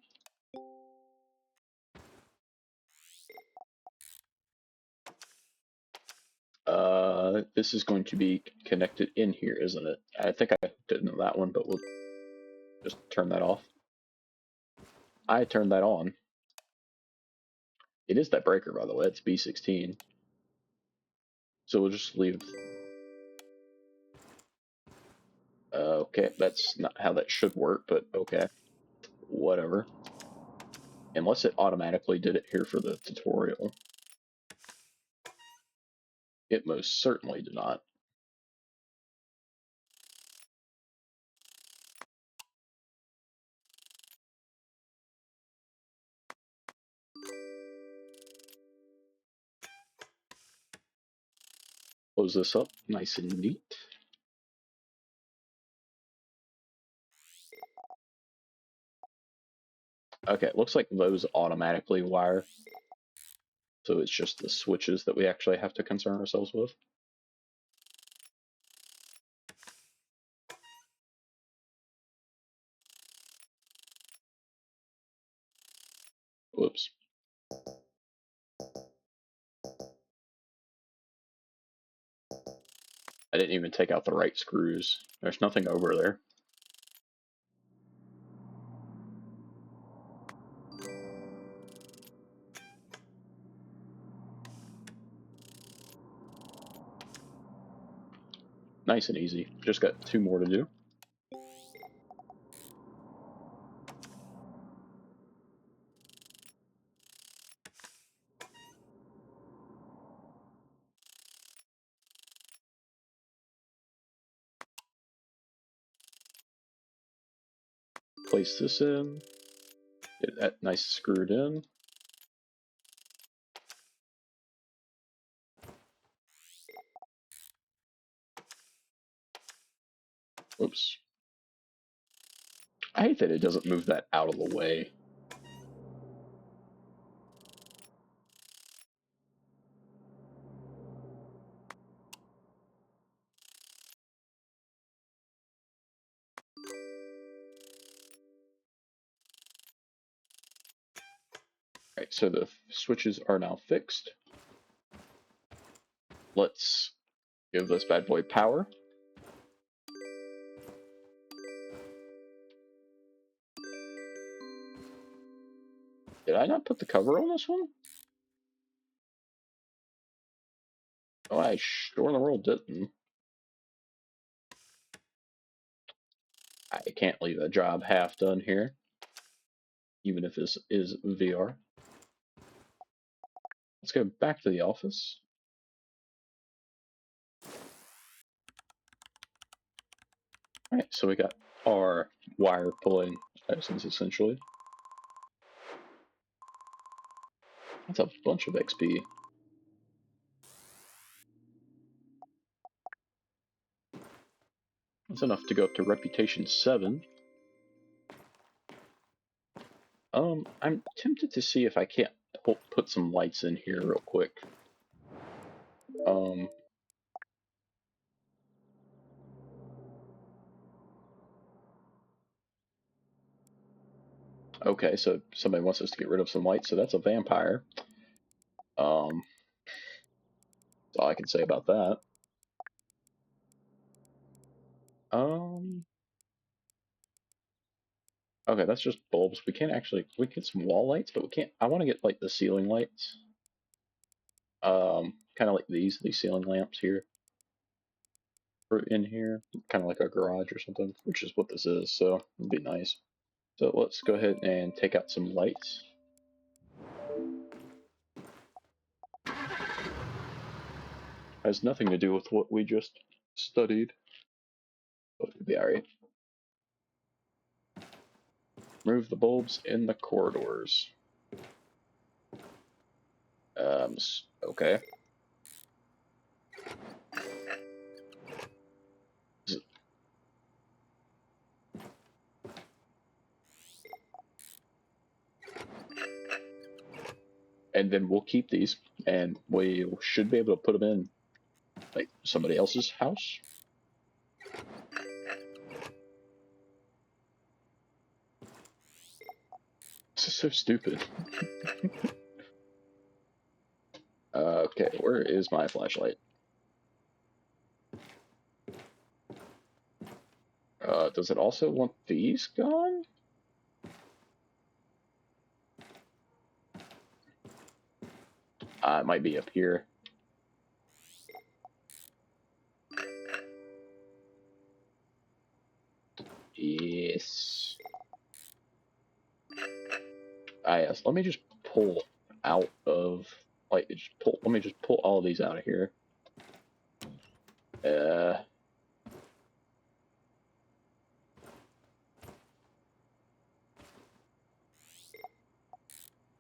This is going to be connected in here, isn't it? I think I didn't know that one, but we'll just turn that off. I turned that on. It is that breaker, by the way. It's B16. So we'll just leave. Okay, that's not how that should work, but okay. Whatever. Unless it automatically did it here for the tutorial. It most certainly did not. Close this up, nice and neat. Okay, it looks like those automatically wire. So it's just the switches that we actually have to concern ourselves with. Whoops. I didn't even take out the right screws. There's nothing over there. Nice and easy. Just got two more to do. Place this in. Get that nice screwed in. Whoops. I hate that it doesn't move that out of the way. Alright, so the switches are now fixed. Let's give this bad boy power. Did I not put the cover on this one? Oh, I sure in the world didn't. I can't leave a job half done here, even if this is VR. Let's go back to the office. Alright, so we got our wire pulling items essentially. That's a bunch of XP. That's enough to go up to Reputation 7. I'm tempted to see if I can't put some lights in here real quick. Um, okay, so somebody wants us to get rid of some lights, so that's a vampire. That's all I can say about that. Um, okay, that's just bulbs. We can't actually, we get some wall lights, but we can't, I want to get like the ceiling lights. Kind of like these ceiling lamps here. In here, kind of like a garage or something, which is what this is, so it'll be nice. So let's go ahead and take out some lights. Has nothing to do with what we just studied. But it'll be alright. Move the bulbs in the corridors. Okay. And then we'll keep these, and we should be able to put them in like somebody else's house. This is so stupid. Okay, where is my flashlight? Does it also want these gone? It might be up here. Yes. Yes. Let me just pull out of like let me just pull all of these out of here.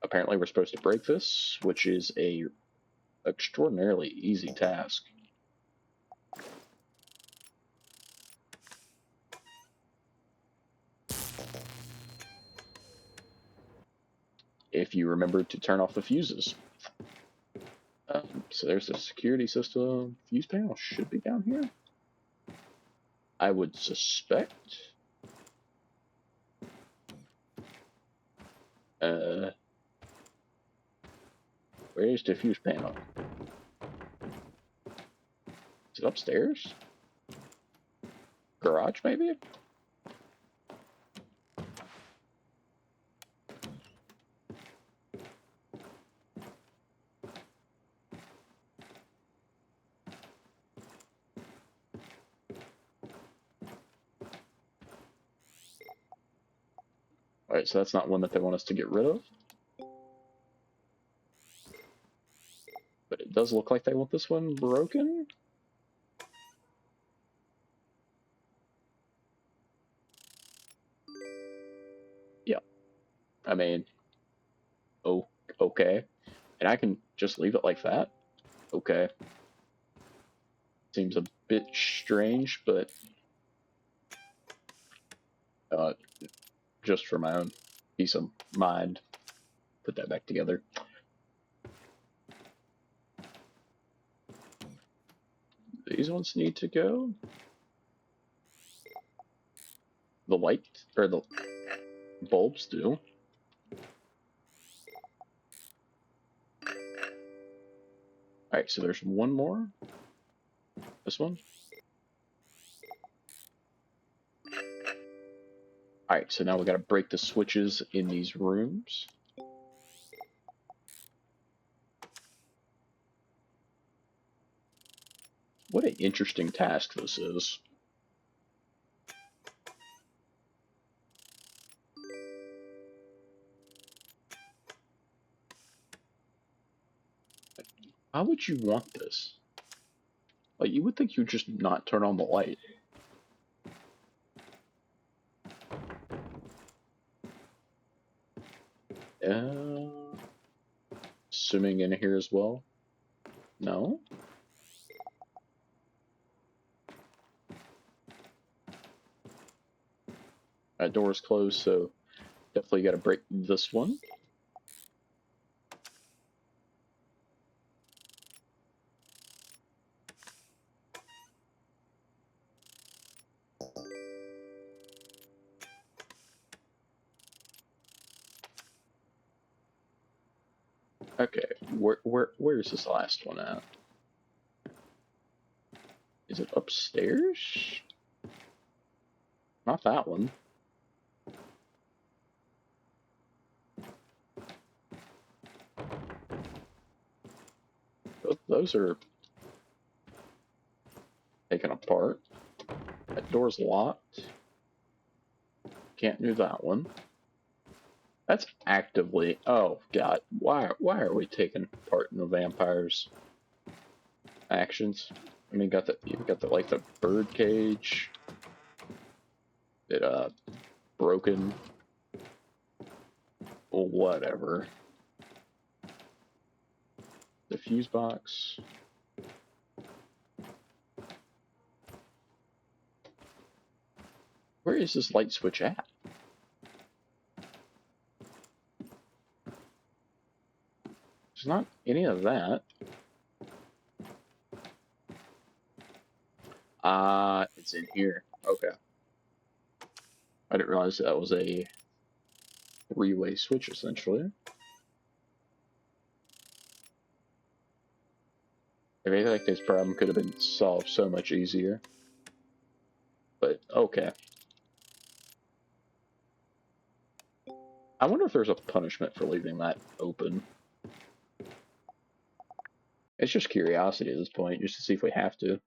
Apparently we're supposed to break this, which is a extraordinarily easy task. If you remember to turn off the fuses. So there's the security system. Fuse panel should be down here. I would suspect. Where's the fuse panel? Is it upstairs? Garage, maybe? Alright, so that's not one that they want us to get rid of. But it does look like they want this one broken. Yeah. I mean, oh, okay. And I can just leave it like that? Okay. Seems a bit strange, but just for my own peace of mind, put that back together. These ones need to go. The light, or the bulbs do. Alright, so there's one more. This one. Alright, so now we gotta break the switches in these rooms. What an interesting task this is. How would you want this? Like, you would think you'd just not turn on the light. Assuming in here as well. No? That door is closed, so definitely got to break this one. Okay, where's this last one at? Is it upstairs? Not that one. Those are taken apart. That door's locked. Can't do that one. That's actively. Oh God, why are we taking part in the vampires' actions? I mean, you've got the like the bird cage. It broken. Whatever. The fuse box. Where is this light switch at? There's not any of that. It's in here. Okay. I didn't realize that was a three-way switch, essentially. I feel like this problem could have been solved so much easier. But, okay. I wonder if there's a punishment for leaving that open. It's just curiosity at this point, just to see if we have to.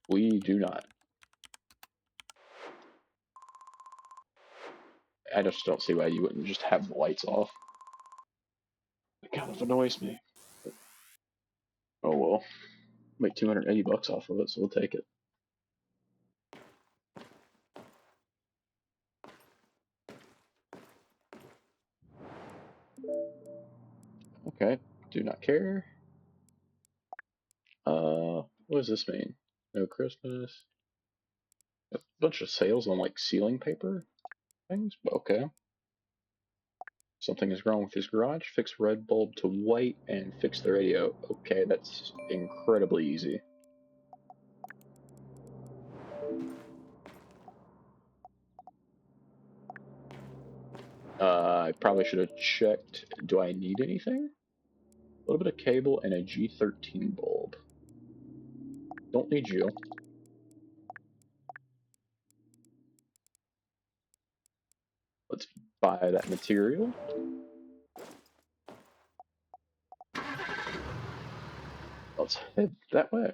We do not. I just don't see why you wouldn't just have the lights off. It kind of annoys me. But, oh well. Make 280 bucks off of it, so we'll take it. Okay, do not care. What does this mean? No Christmas. A bunch of sales on like ceiling paper things? Okay. Something is wrong with his garage. Fix red bulb to white and fix the radio. Okay, that's incredibly easy. I probably should have checked. Do I need anything? A little bit of cable and a G13 bulb. Don't need you. Let's buy that material. Let's head that way.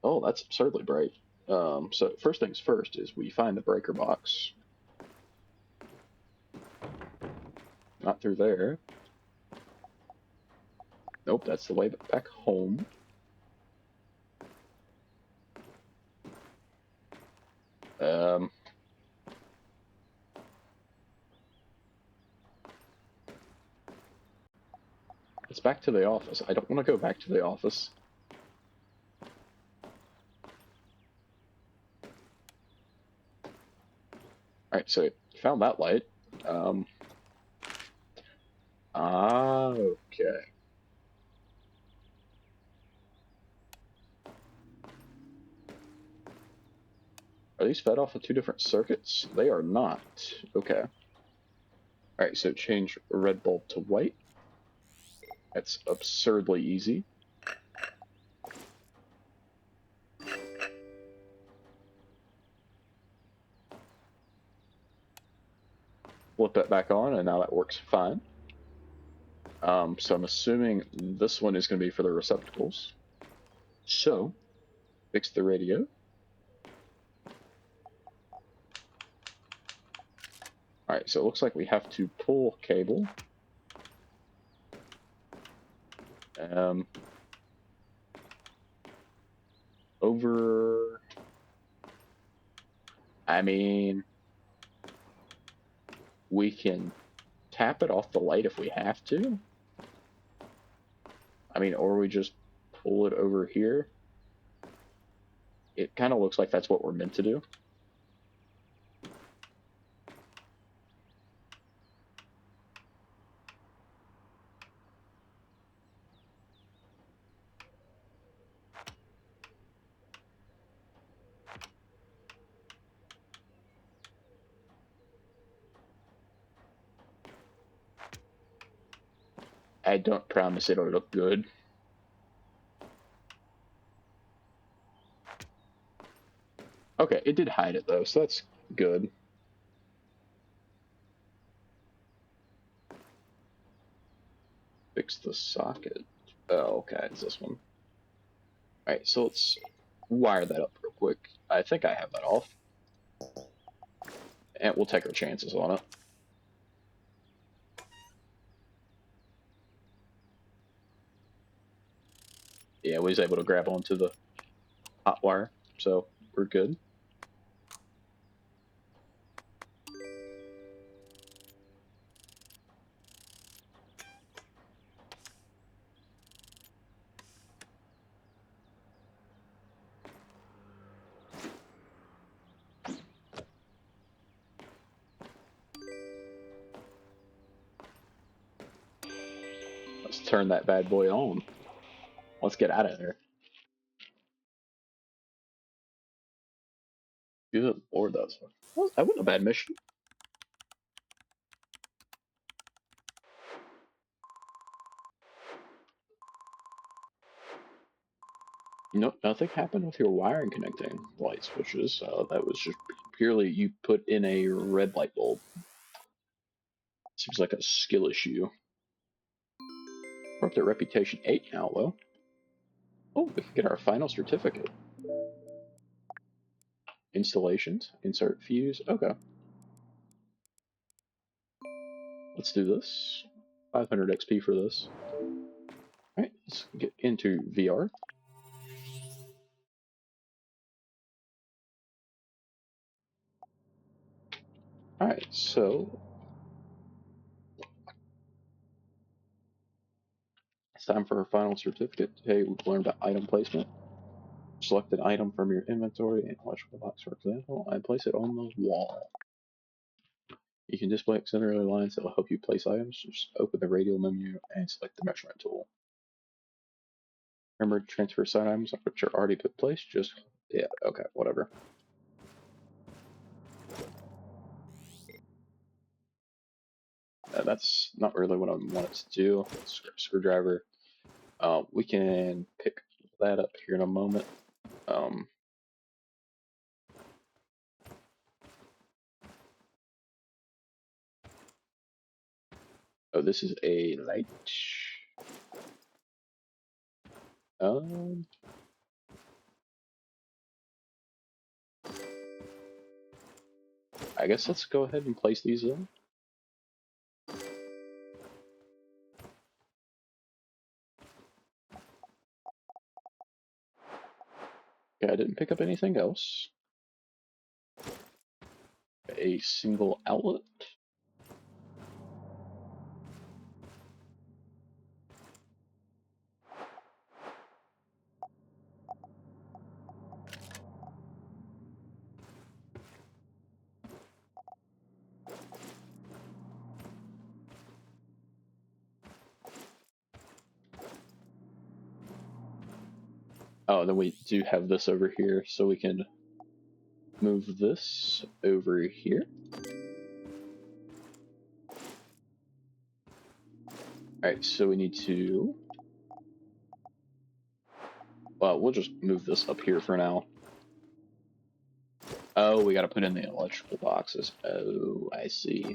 Oh, that's absurdly bright. So first things first is we find the breaker box. Not through there. Nope, that's the way back home. It's back to the office. I don't want to go back to the office. Alright, so found that light. Okay. Are these fed off of two different circuits? They are not. Okay. Alright, so change red bulb to white. That's absurdly easy. Flip that back on, and now that works fine. So I'm assuming this one is going to be for the receptacles. So, fix the radio. Alright, so it looks like we have to pull cable. Over... I mean... we can tap it off the light if we have to. I mean, or we just pull it over here. It kind of looks like that's what we're meant to do. I don't promise it'll look good. Okay, it did hide it though, so that's good. Fix the socket. Oh, okay, it's this one. Alright, so let's wire that up real quick. I think I have that off. And we'll take our chances on it. Yeah, we was able to grab onto the hot wire, so we're good. Let's turn that bad boy on. Let's get out of there. Good lord, that wasn't a bad mission. Nope, nothing happened with your wiring connecting light switches. That was just purely you put in a red light bulb. Seems like a skill issue. We're up to reputation 8 now, though. Oh, we can get our final certificate. Installations, insert fuse. Okay. Let's do this. 500 XP for this. Alright, let's get into VR. Alright, so it's time for our final certificate. Hey, we've learned item placement. Select an item from your inventory in electrical box, for example, and place it on the wall. You can display auxiliary lines that will help you place items. Just open the radial menu and select the measurement tool. Remember to transfer side items which are already put in place. Just, yeah, okay, whatever. That's not really what I wanted to do. Screwdriver. We can pick that up here in a moment. Oh, this is a light. Um, I guess let's go ahead and place these in. Okay, I didn't pick up anything else. A single outlet. Oh, then we do have this over here, so we can move this over here. Alright, so we need to... Well, we'll just move this up here for now. Oh, we gotta put in the electrical boxes. Oh, I see.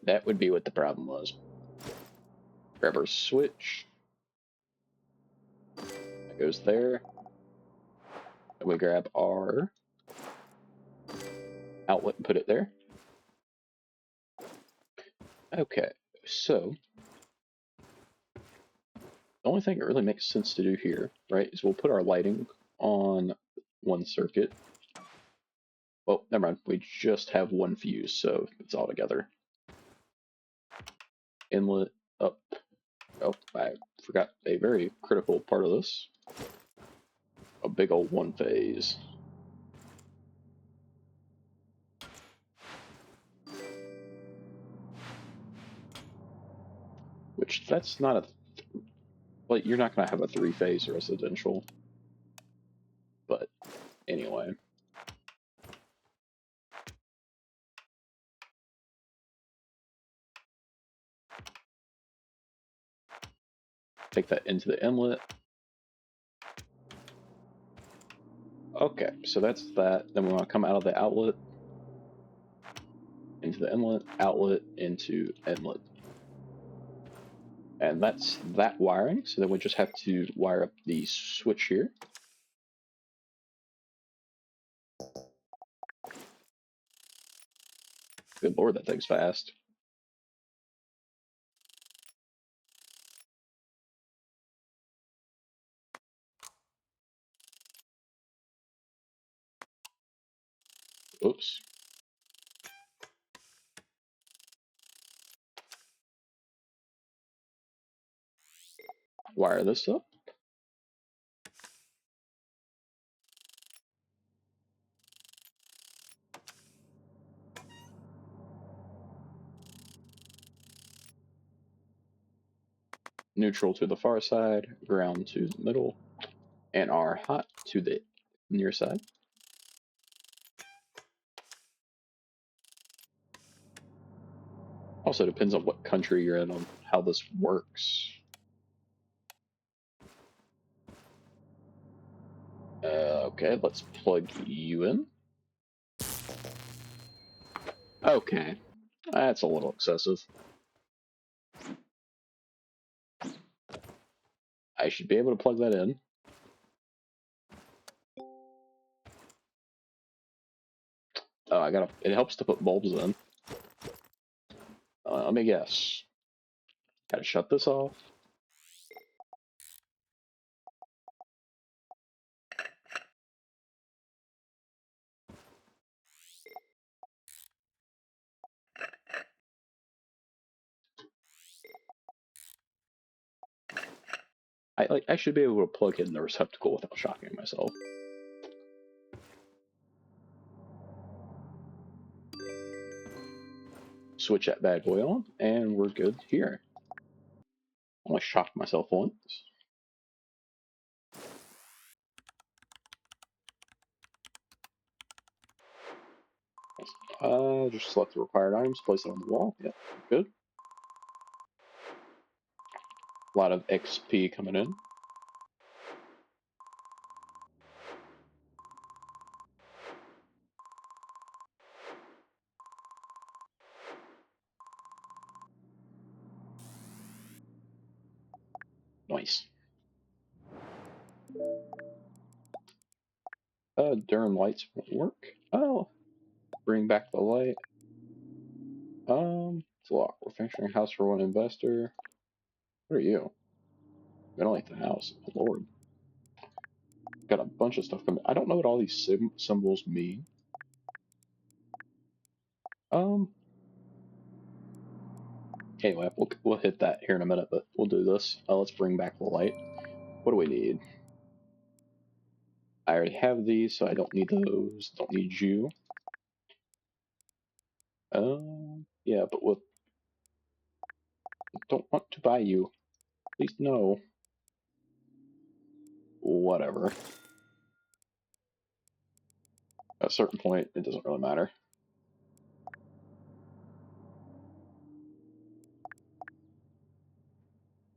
That would be what the problem was. Grab our switch. That goes there. And we grab our outlet and put it there. Okay, so the only thing that really makes sense to do here, right, is we'll put our lighting on one circuit. Well, never mind. We just have one fuse, so it's all together. Inlet up. Oh, I forgot a very critical part of this. A big old one phase. Which, that's not a... Like, you're not going to have a three-phase residential. But, anyway. Take that into the inlet. Okay, so that's that. Then we want to come out of the outlet, into the inlet, outlet, into inlet. And that's that wiring, so then we just have to wire up the switch here. Good lord, that thing's fast. Oops. Wire this up. Neutral to the far side, ground to the middle, and our hot to the near side. Also depends on what country you're in on how this works. Okay, let's plug you in. Okay, that's a little excessive. I should be able to plug that in. Oh, I gotta. It helps to put bulbs in. Let me guess. Gotta shut this off. I should be able to plug in the receptacle without shocking myself. Switch that bad boy on, and we're good here. I only shocked myself once. Just select the required items, place it on the wall. Yep, good. A lot of XP coming in. Nice. Durham lights won't work. Oh, bring back the light. It's locked. We're functioning house for one investor. What are you? Ventilate the house. Oh, Lord. Got a bunch of stuff coming. I don't know what all these symbols mean. Anyway, we'll hit that here in a minute, but we'll do this. Let's bring back the light. What do we need? I already have these, so I don't need those. Don't need you. Yeah, but what? Don't want to buy you. Please no. Whatever. At a certain point, it doesn't really matter.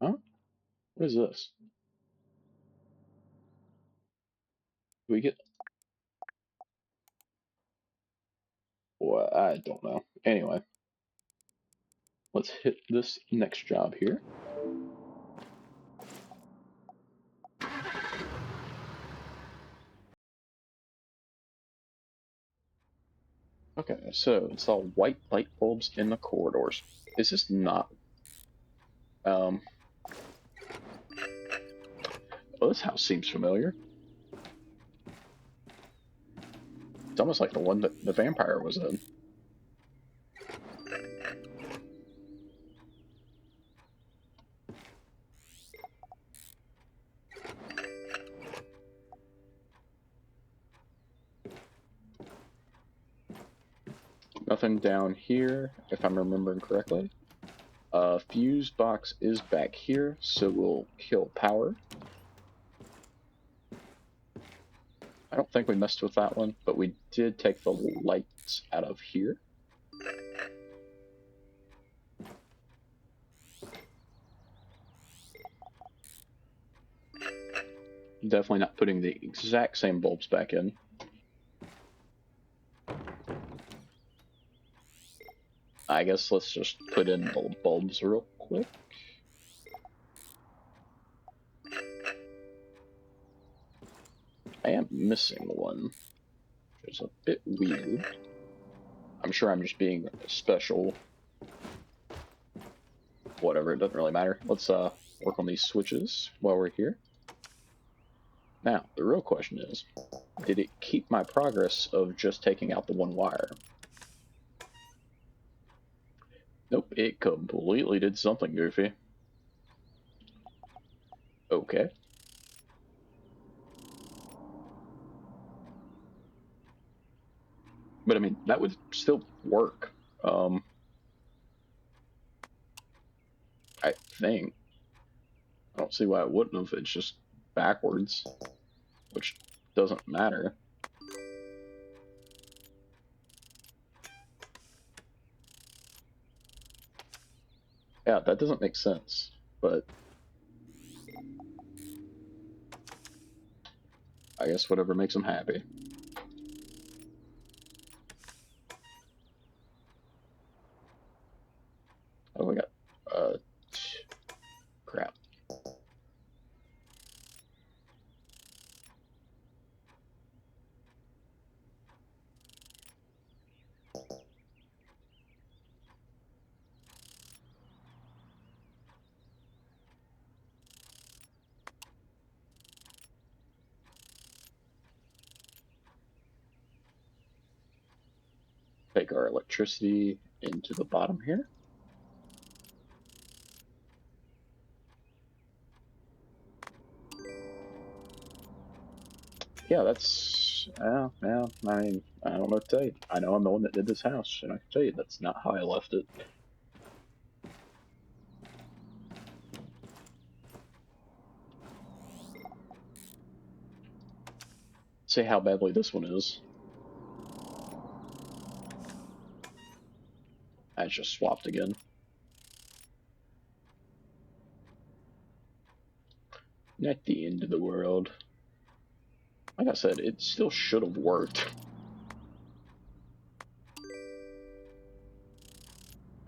Huh? What is this? Do we get? Well, I don't know. Anyway, let's hit this next job here. Okay, so install white light bulbs in the corridors. Is this not? Oh, this house seems familiar. It's almost like the one that the vampire was in. Nothing down here, if I'm remembering correctly. Fuse box is back here, so we'll kill power. I don't think we messed with that one, but we did take the lights out of here. Definitely not putting the exact same bulbs back in. I guess let's just put in the bulbs real quick. I am missing one, which is a bit weird. I'm sure I'm just being special. Whatever, it doesn't really matter. Let's work on these switches while we're here. Now, the real question is, did it keep my progress of just taking out the one wire? Nope, it completely did something goofy. Okay. But I mean, that would still work. I think. I don't see why it wouldn't have. It's just backwards, which doesn't matter. Yeah, that doesn't make sense, but I guess whatever makes them happy. Oh, we got, crap. Take our electricity into the bottom here. Yeah, that's, yeah, I mean, I don't know what to tell you. I know I'm the one that did this house, and I can tell you that's not how I left it. See how badly this one is. I just swapped again. Not the end of the world. Like I said, it still should have worked.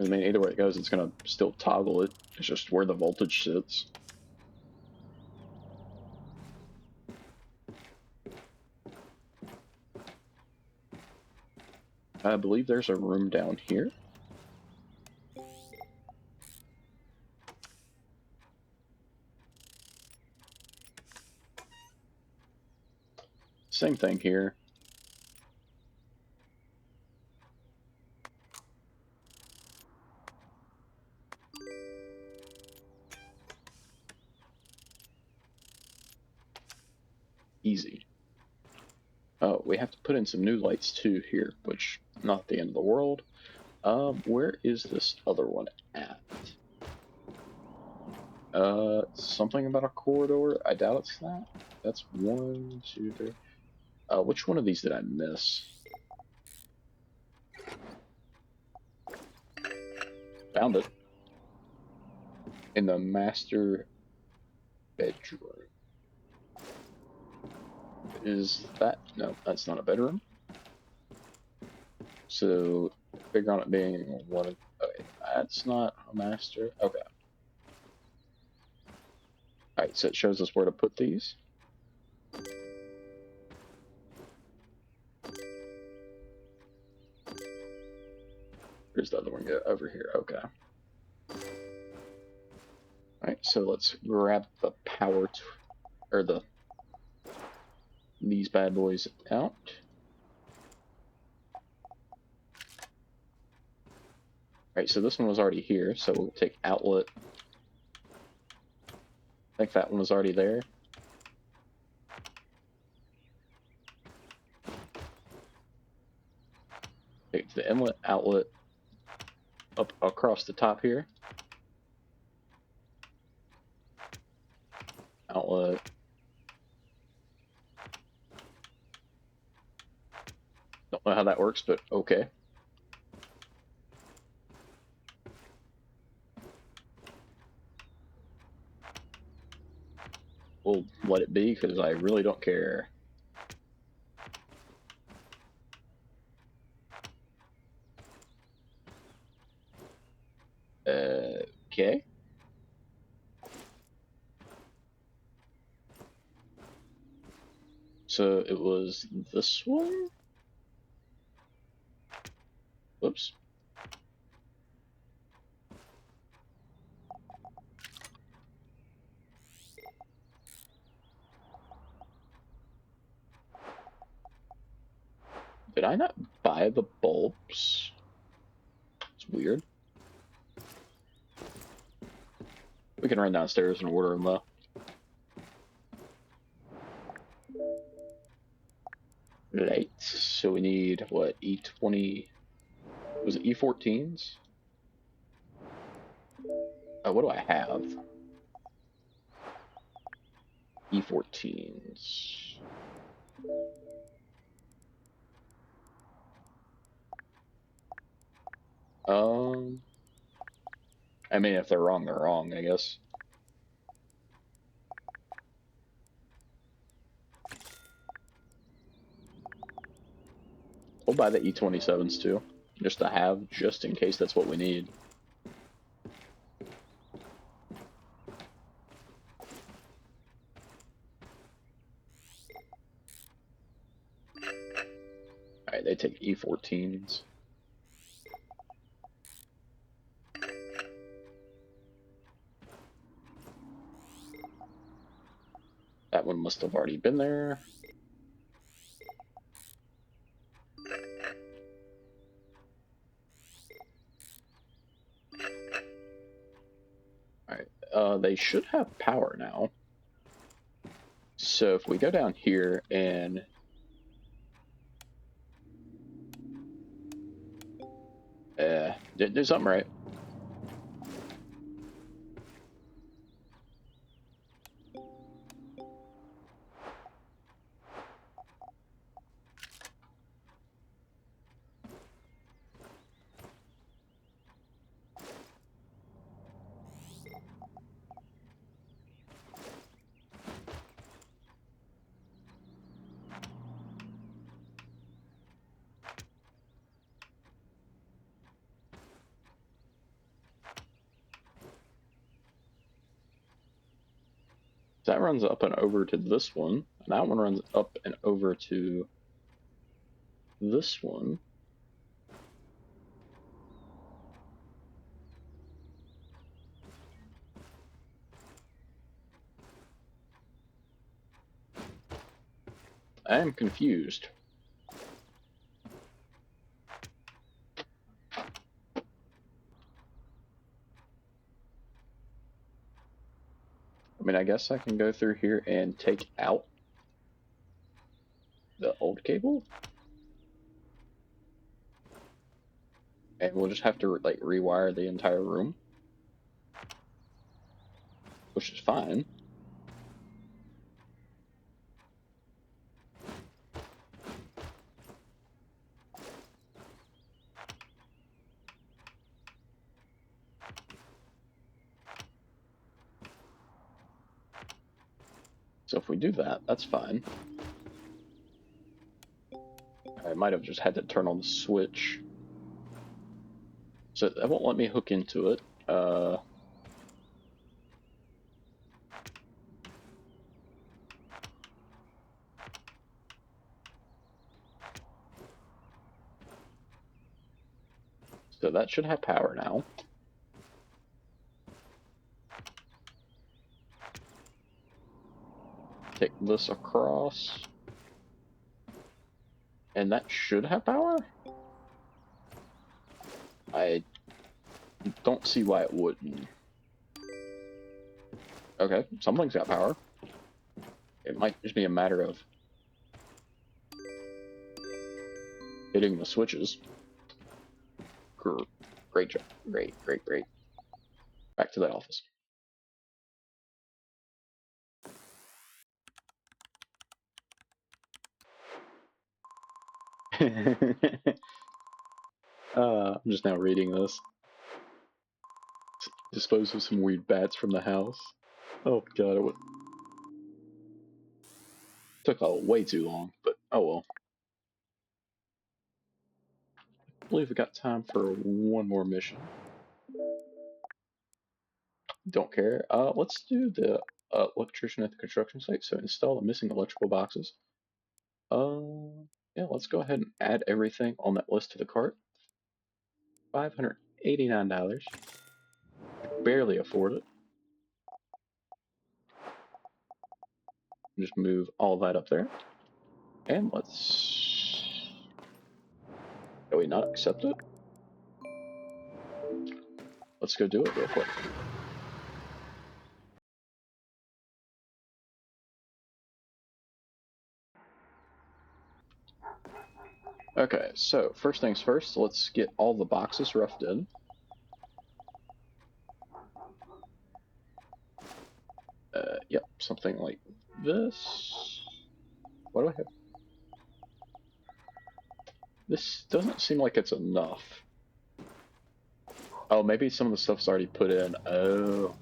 I mean, either way it goes, it's gonna still toggle it. It's just where the voltage sits. I believe there's a room down here. Same thing here. Easy. Oh, we have to put in some new lights too here, which not the end of the world. Where is this other one at? Something about a corridor? I doubt it's that. That's 1, 2, 3. Which one of these did I miss? Found it. In the master bedroom. Is that? No, that's not a bedroom. So, figure on it being one of. Okay, that's not a master. Okay. Alright, so it shows us where to put these. Where's the other one go? Over here. Okay. Alright, so let's grab the power, or these bad boys out. Right, so this one was already here, so we'll take outlet. I think that one was already there. Take the inlet, outlet, up across the top here. Outlet. Don't know how that works, but okay. We'll let it be, because I really don't care. Okay. So it was this one? Whoops. Did I not buy the bulbs? It's weird. We can run downstairs and order them though. Right. So we need what, E20? Was it E14s? What do I have? E14s. I mean, if they're wrong, I guess. We'll buy the E27s too, just to have, just in case that's what we need. Alright, they take E14s. That one must have already been there. Alright, they should have power now. So if we go down here and do something right. That runs up and over to this one, and that one runs up and over to this one. I am confused. I mean, I guess I can go through here and take out the old cable. And we'll just have to, like, rewire the entire room. Which is fine. So if we do that, that's fine. I might have just had to turn on the switch. So that won't let me hook into it. So that should have power now. Take this across. And that should have power? I Don't see why it wouldn't. Okay, something's got power. It might just be a matter of hitting the switches. Great job. Great. Back to the office. I'm just now reading this. Dispose of some weird bats from the house. Oh god, it took way too long, but oh well. I believe we got time for one more mission. Don't care. Let's do the electrician at the construction site. So install the missing electrical boxes. Yeah, let's go ahead and add everything on that list to the cart. $589. Barely afford it. Just move all that up there. And let's... Can we not accept it? Let's go do it real quick. Okay, so first things first, let's get all the boxes roughed in. Yep, something like this. What do I have? This doesn't seem like it's enough. Oh, maybe some of the stuff's already put in. Oh.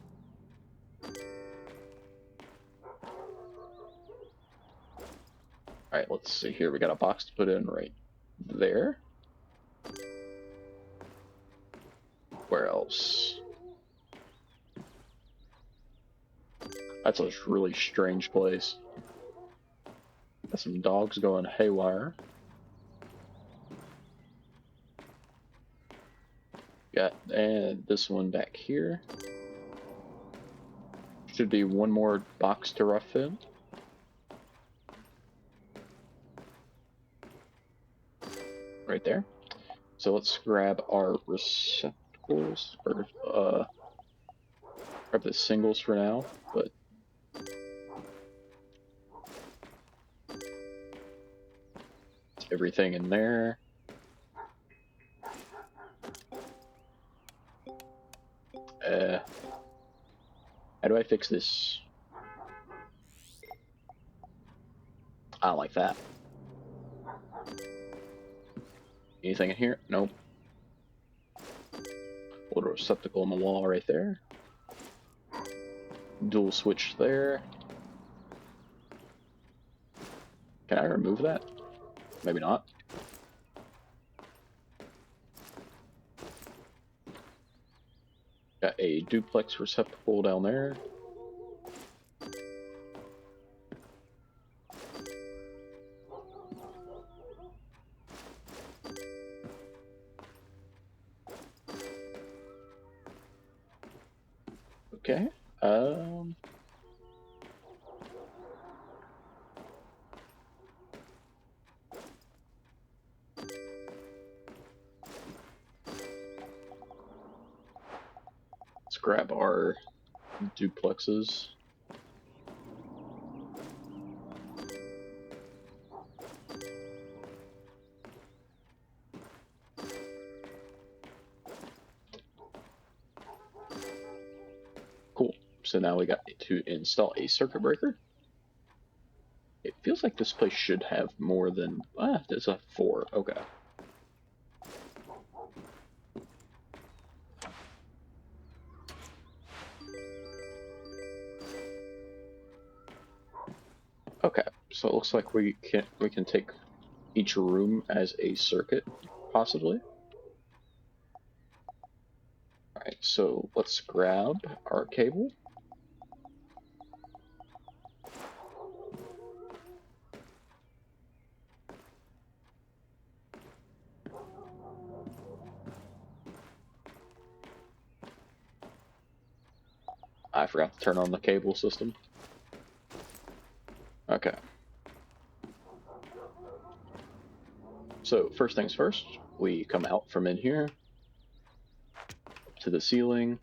Alright, let's see here. We got a box to put in right there. Where else? That's a really strange place. Got some dogs going haywire. Got and this one back here. Should be one more box to rough in. Right there. So let's grab our receptacles, or grab the singles for now, but everything in there. How do I fix this? I don't like that. Anything in here? Nope. Little receptacle on the wall right there. Dual switch there. Can I remove that? Maybe not. Got a duplex receptacle down there. Okay. Let's grab our duplexes. Cool. So now we got to install a circuit breaker. It feels like this place should have more than... there's a 4. Okay. Okay, so it looks like we can take each room as a circuit, possibly. Alright, so let's grab our cable. I forgot to turn on the cable system. Okay. So first things first, we come out from in here, to the ceiling.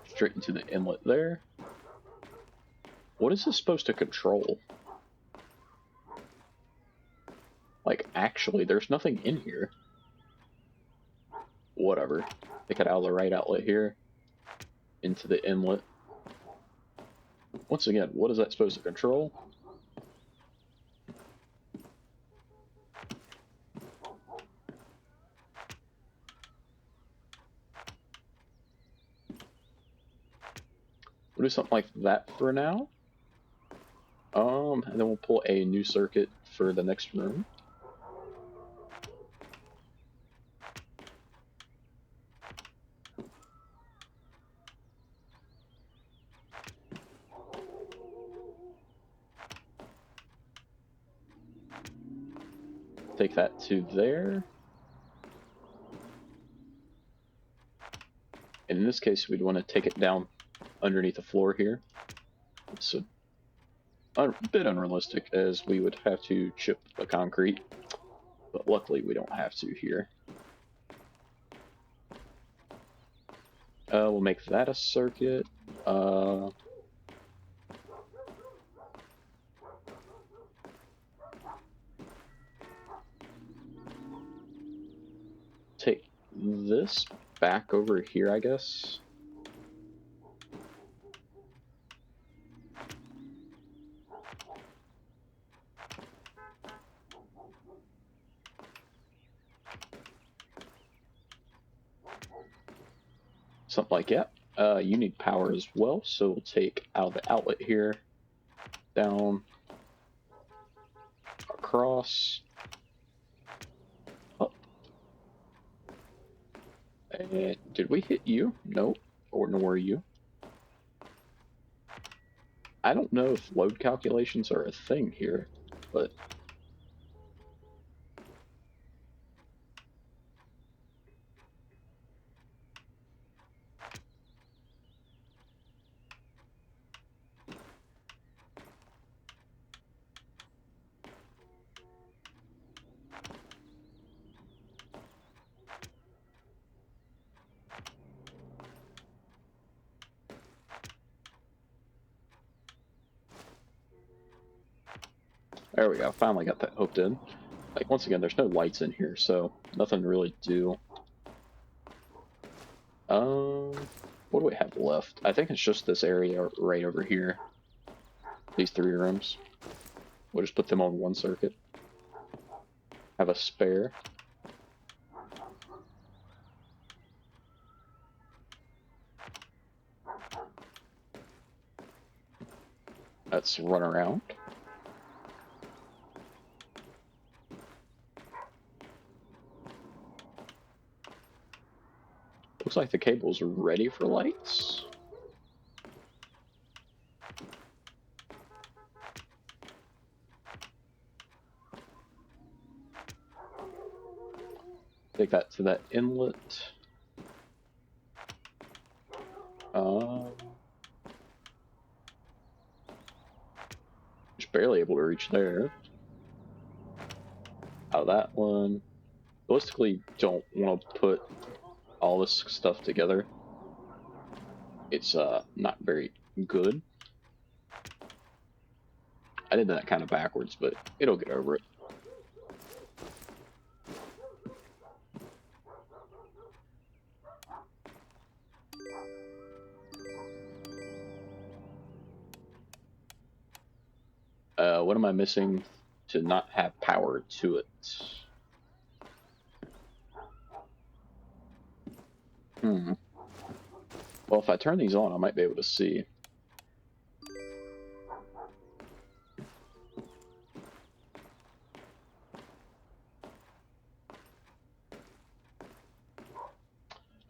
Straight into the inlet there. What is this supposed to control? Like, actually, there's nothing in here. Whatever. Take it out of the right outlet here. Into the inlet. Once again, what is that supposed to control? We'll do something like that for now. And then we'll pull a new circuit for the next room. Take that to there. And in this case, we'd want to take it down underneath the floor here. It's a bit unrealistic, as we would have to chip the concrete, but luckily we don't have to here. We'll make that a circuit. Take this back over here, I guess. Something like that. You need power as well, so we'll take out of the outlet here, down, across, up. And did we hit you? Nope. Or nor you. I don't know if load calculations are a thing here, but there we go. Finally got that hooked in. Like, once again, there's no lights in here, so nothing to really do. What do we have left? I think it's just this area right over here. These 3 rooms. We'll just put them on one circuit. Have a spare. Let's run around. Looks like the cable's ready for lights. Take that to that inlet. Just barely able to reach there. Out of that one. Realistically, don't want to put all this stuff together. It's not very good. I did that kind of backwards, but it'll get over it. What am I missing to not have power to it? Well, if I turn these on, I might be able to see.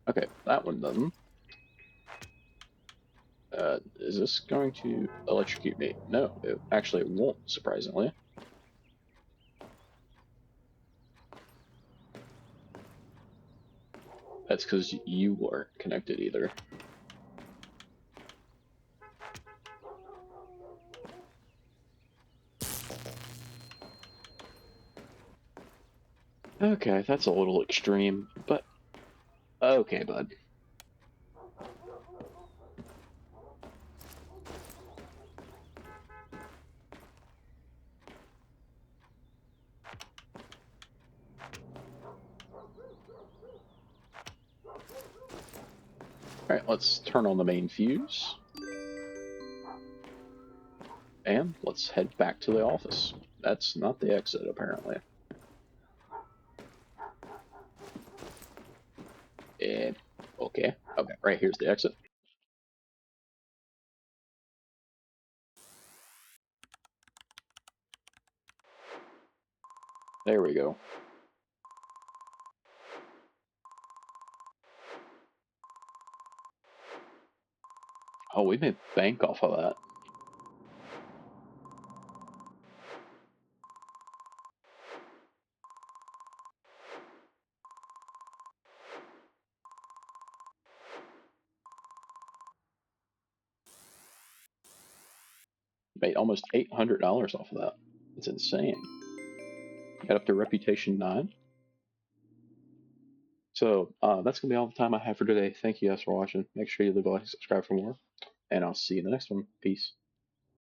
Okay, that one doesn't. Is this going to electrocute me? No, it actually won't, surprisingly. That's because you weren't connected either. Okay, that's a little extreme, but okay, bud. Alright, let's turn on the main fuse. And let's head back to the office. That's not the exit, apparently. And, okay. Okay, right here's the exit. There we go. Oh, we made bank off of that. Made almost $800 off of that. It's insane. Got up to Reputation 9. So that's going to be all the time I have for today. Thank you guys for watching. Make sure you leave a like and subscribe for more. And I'll see you in the next one. Peace.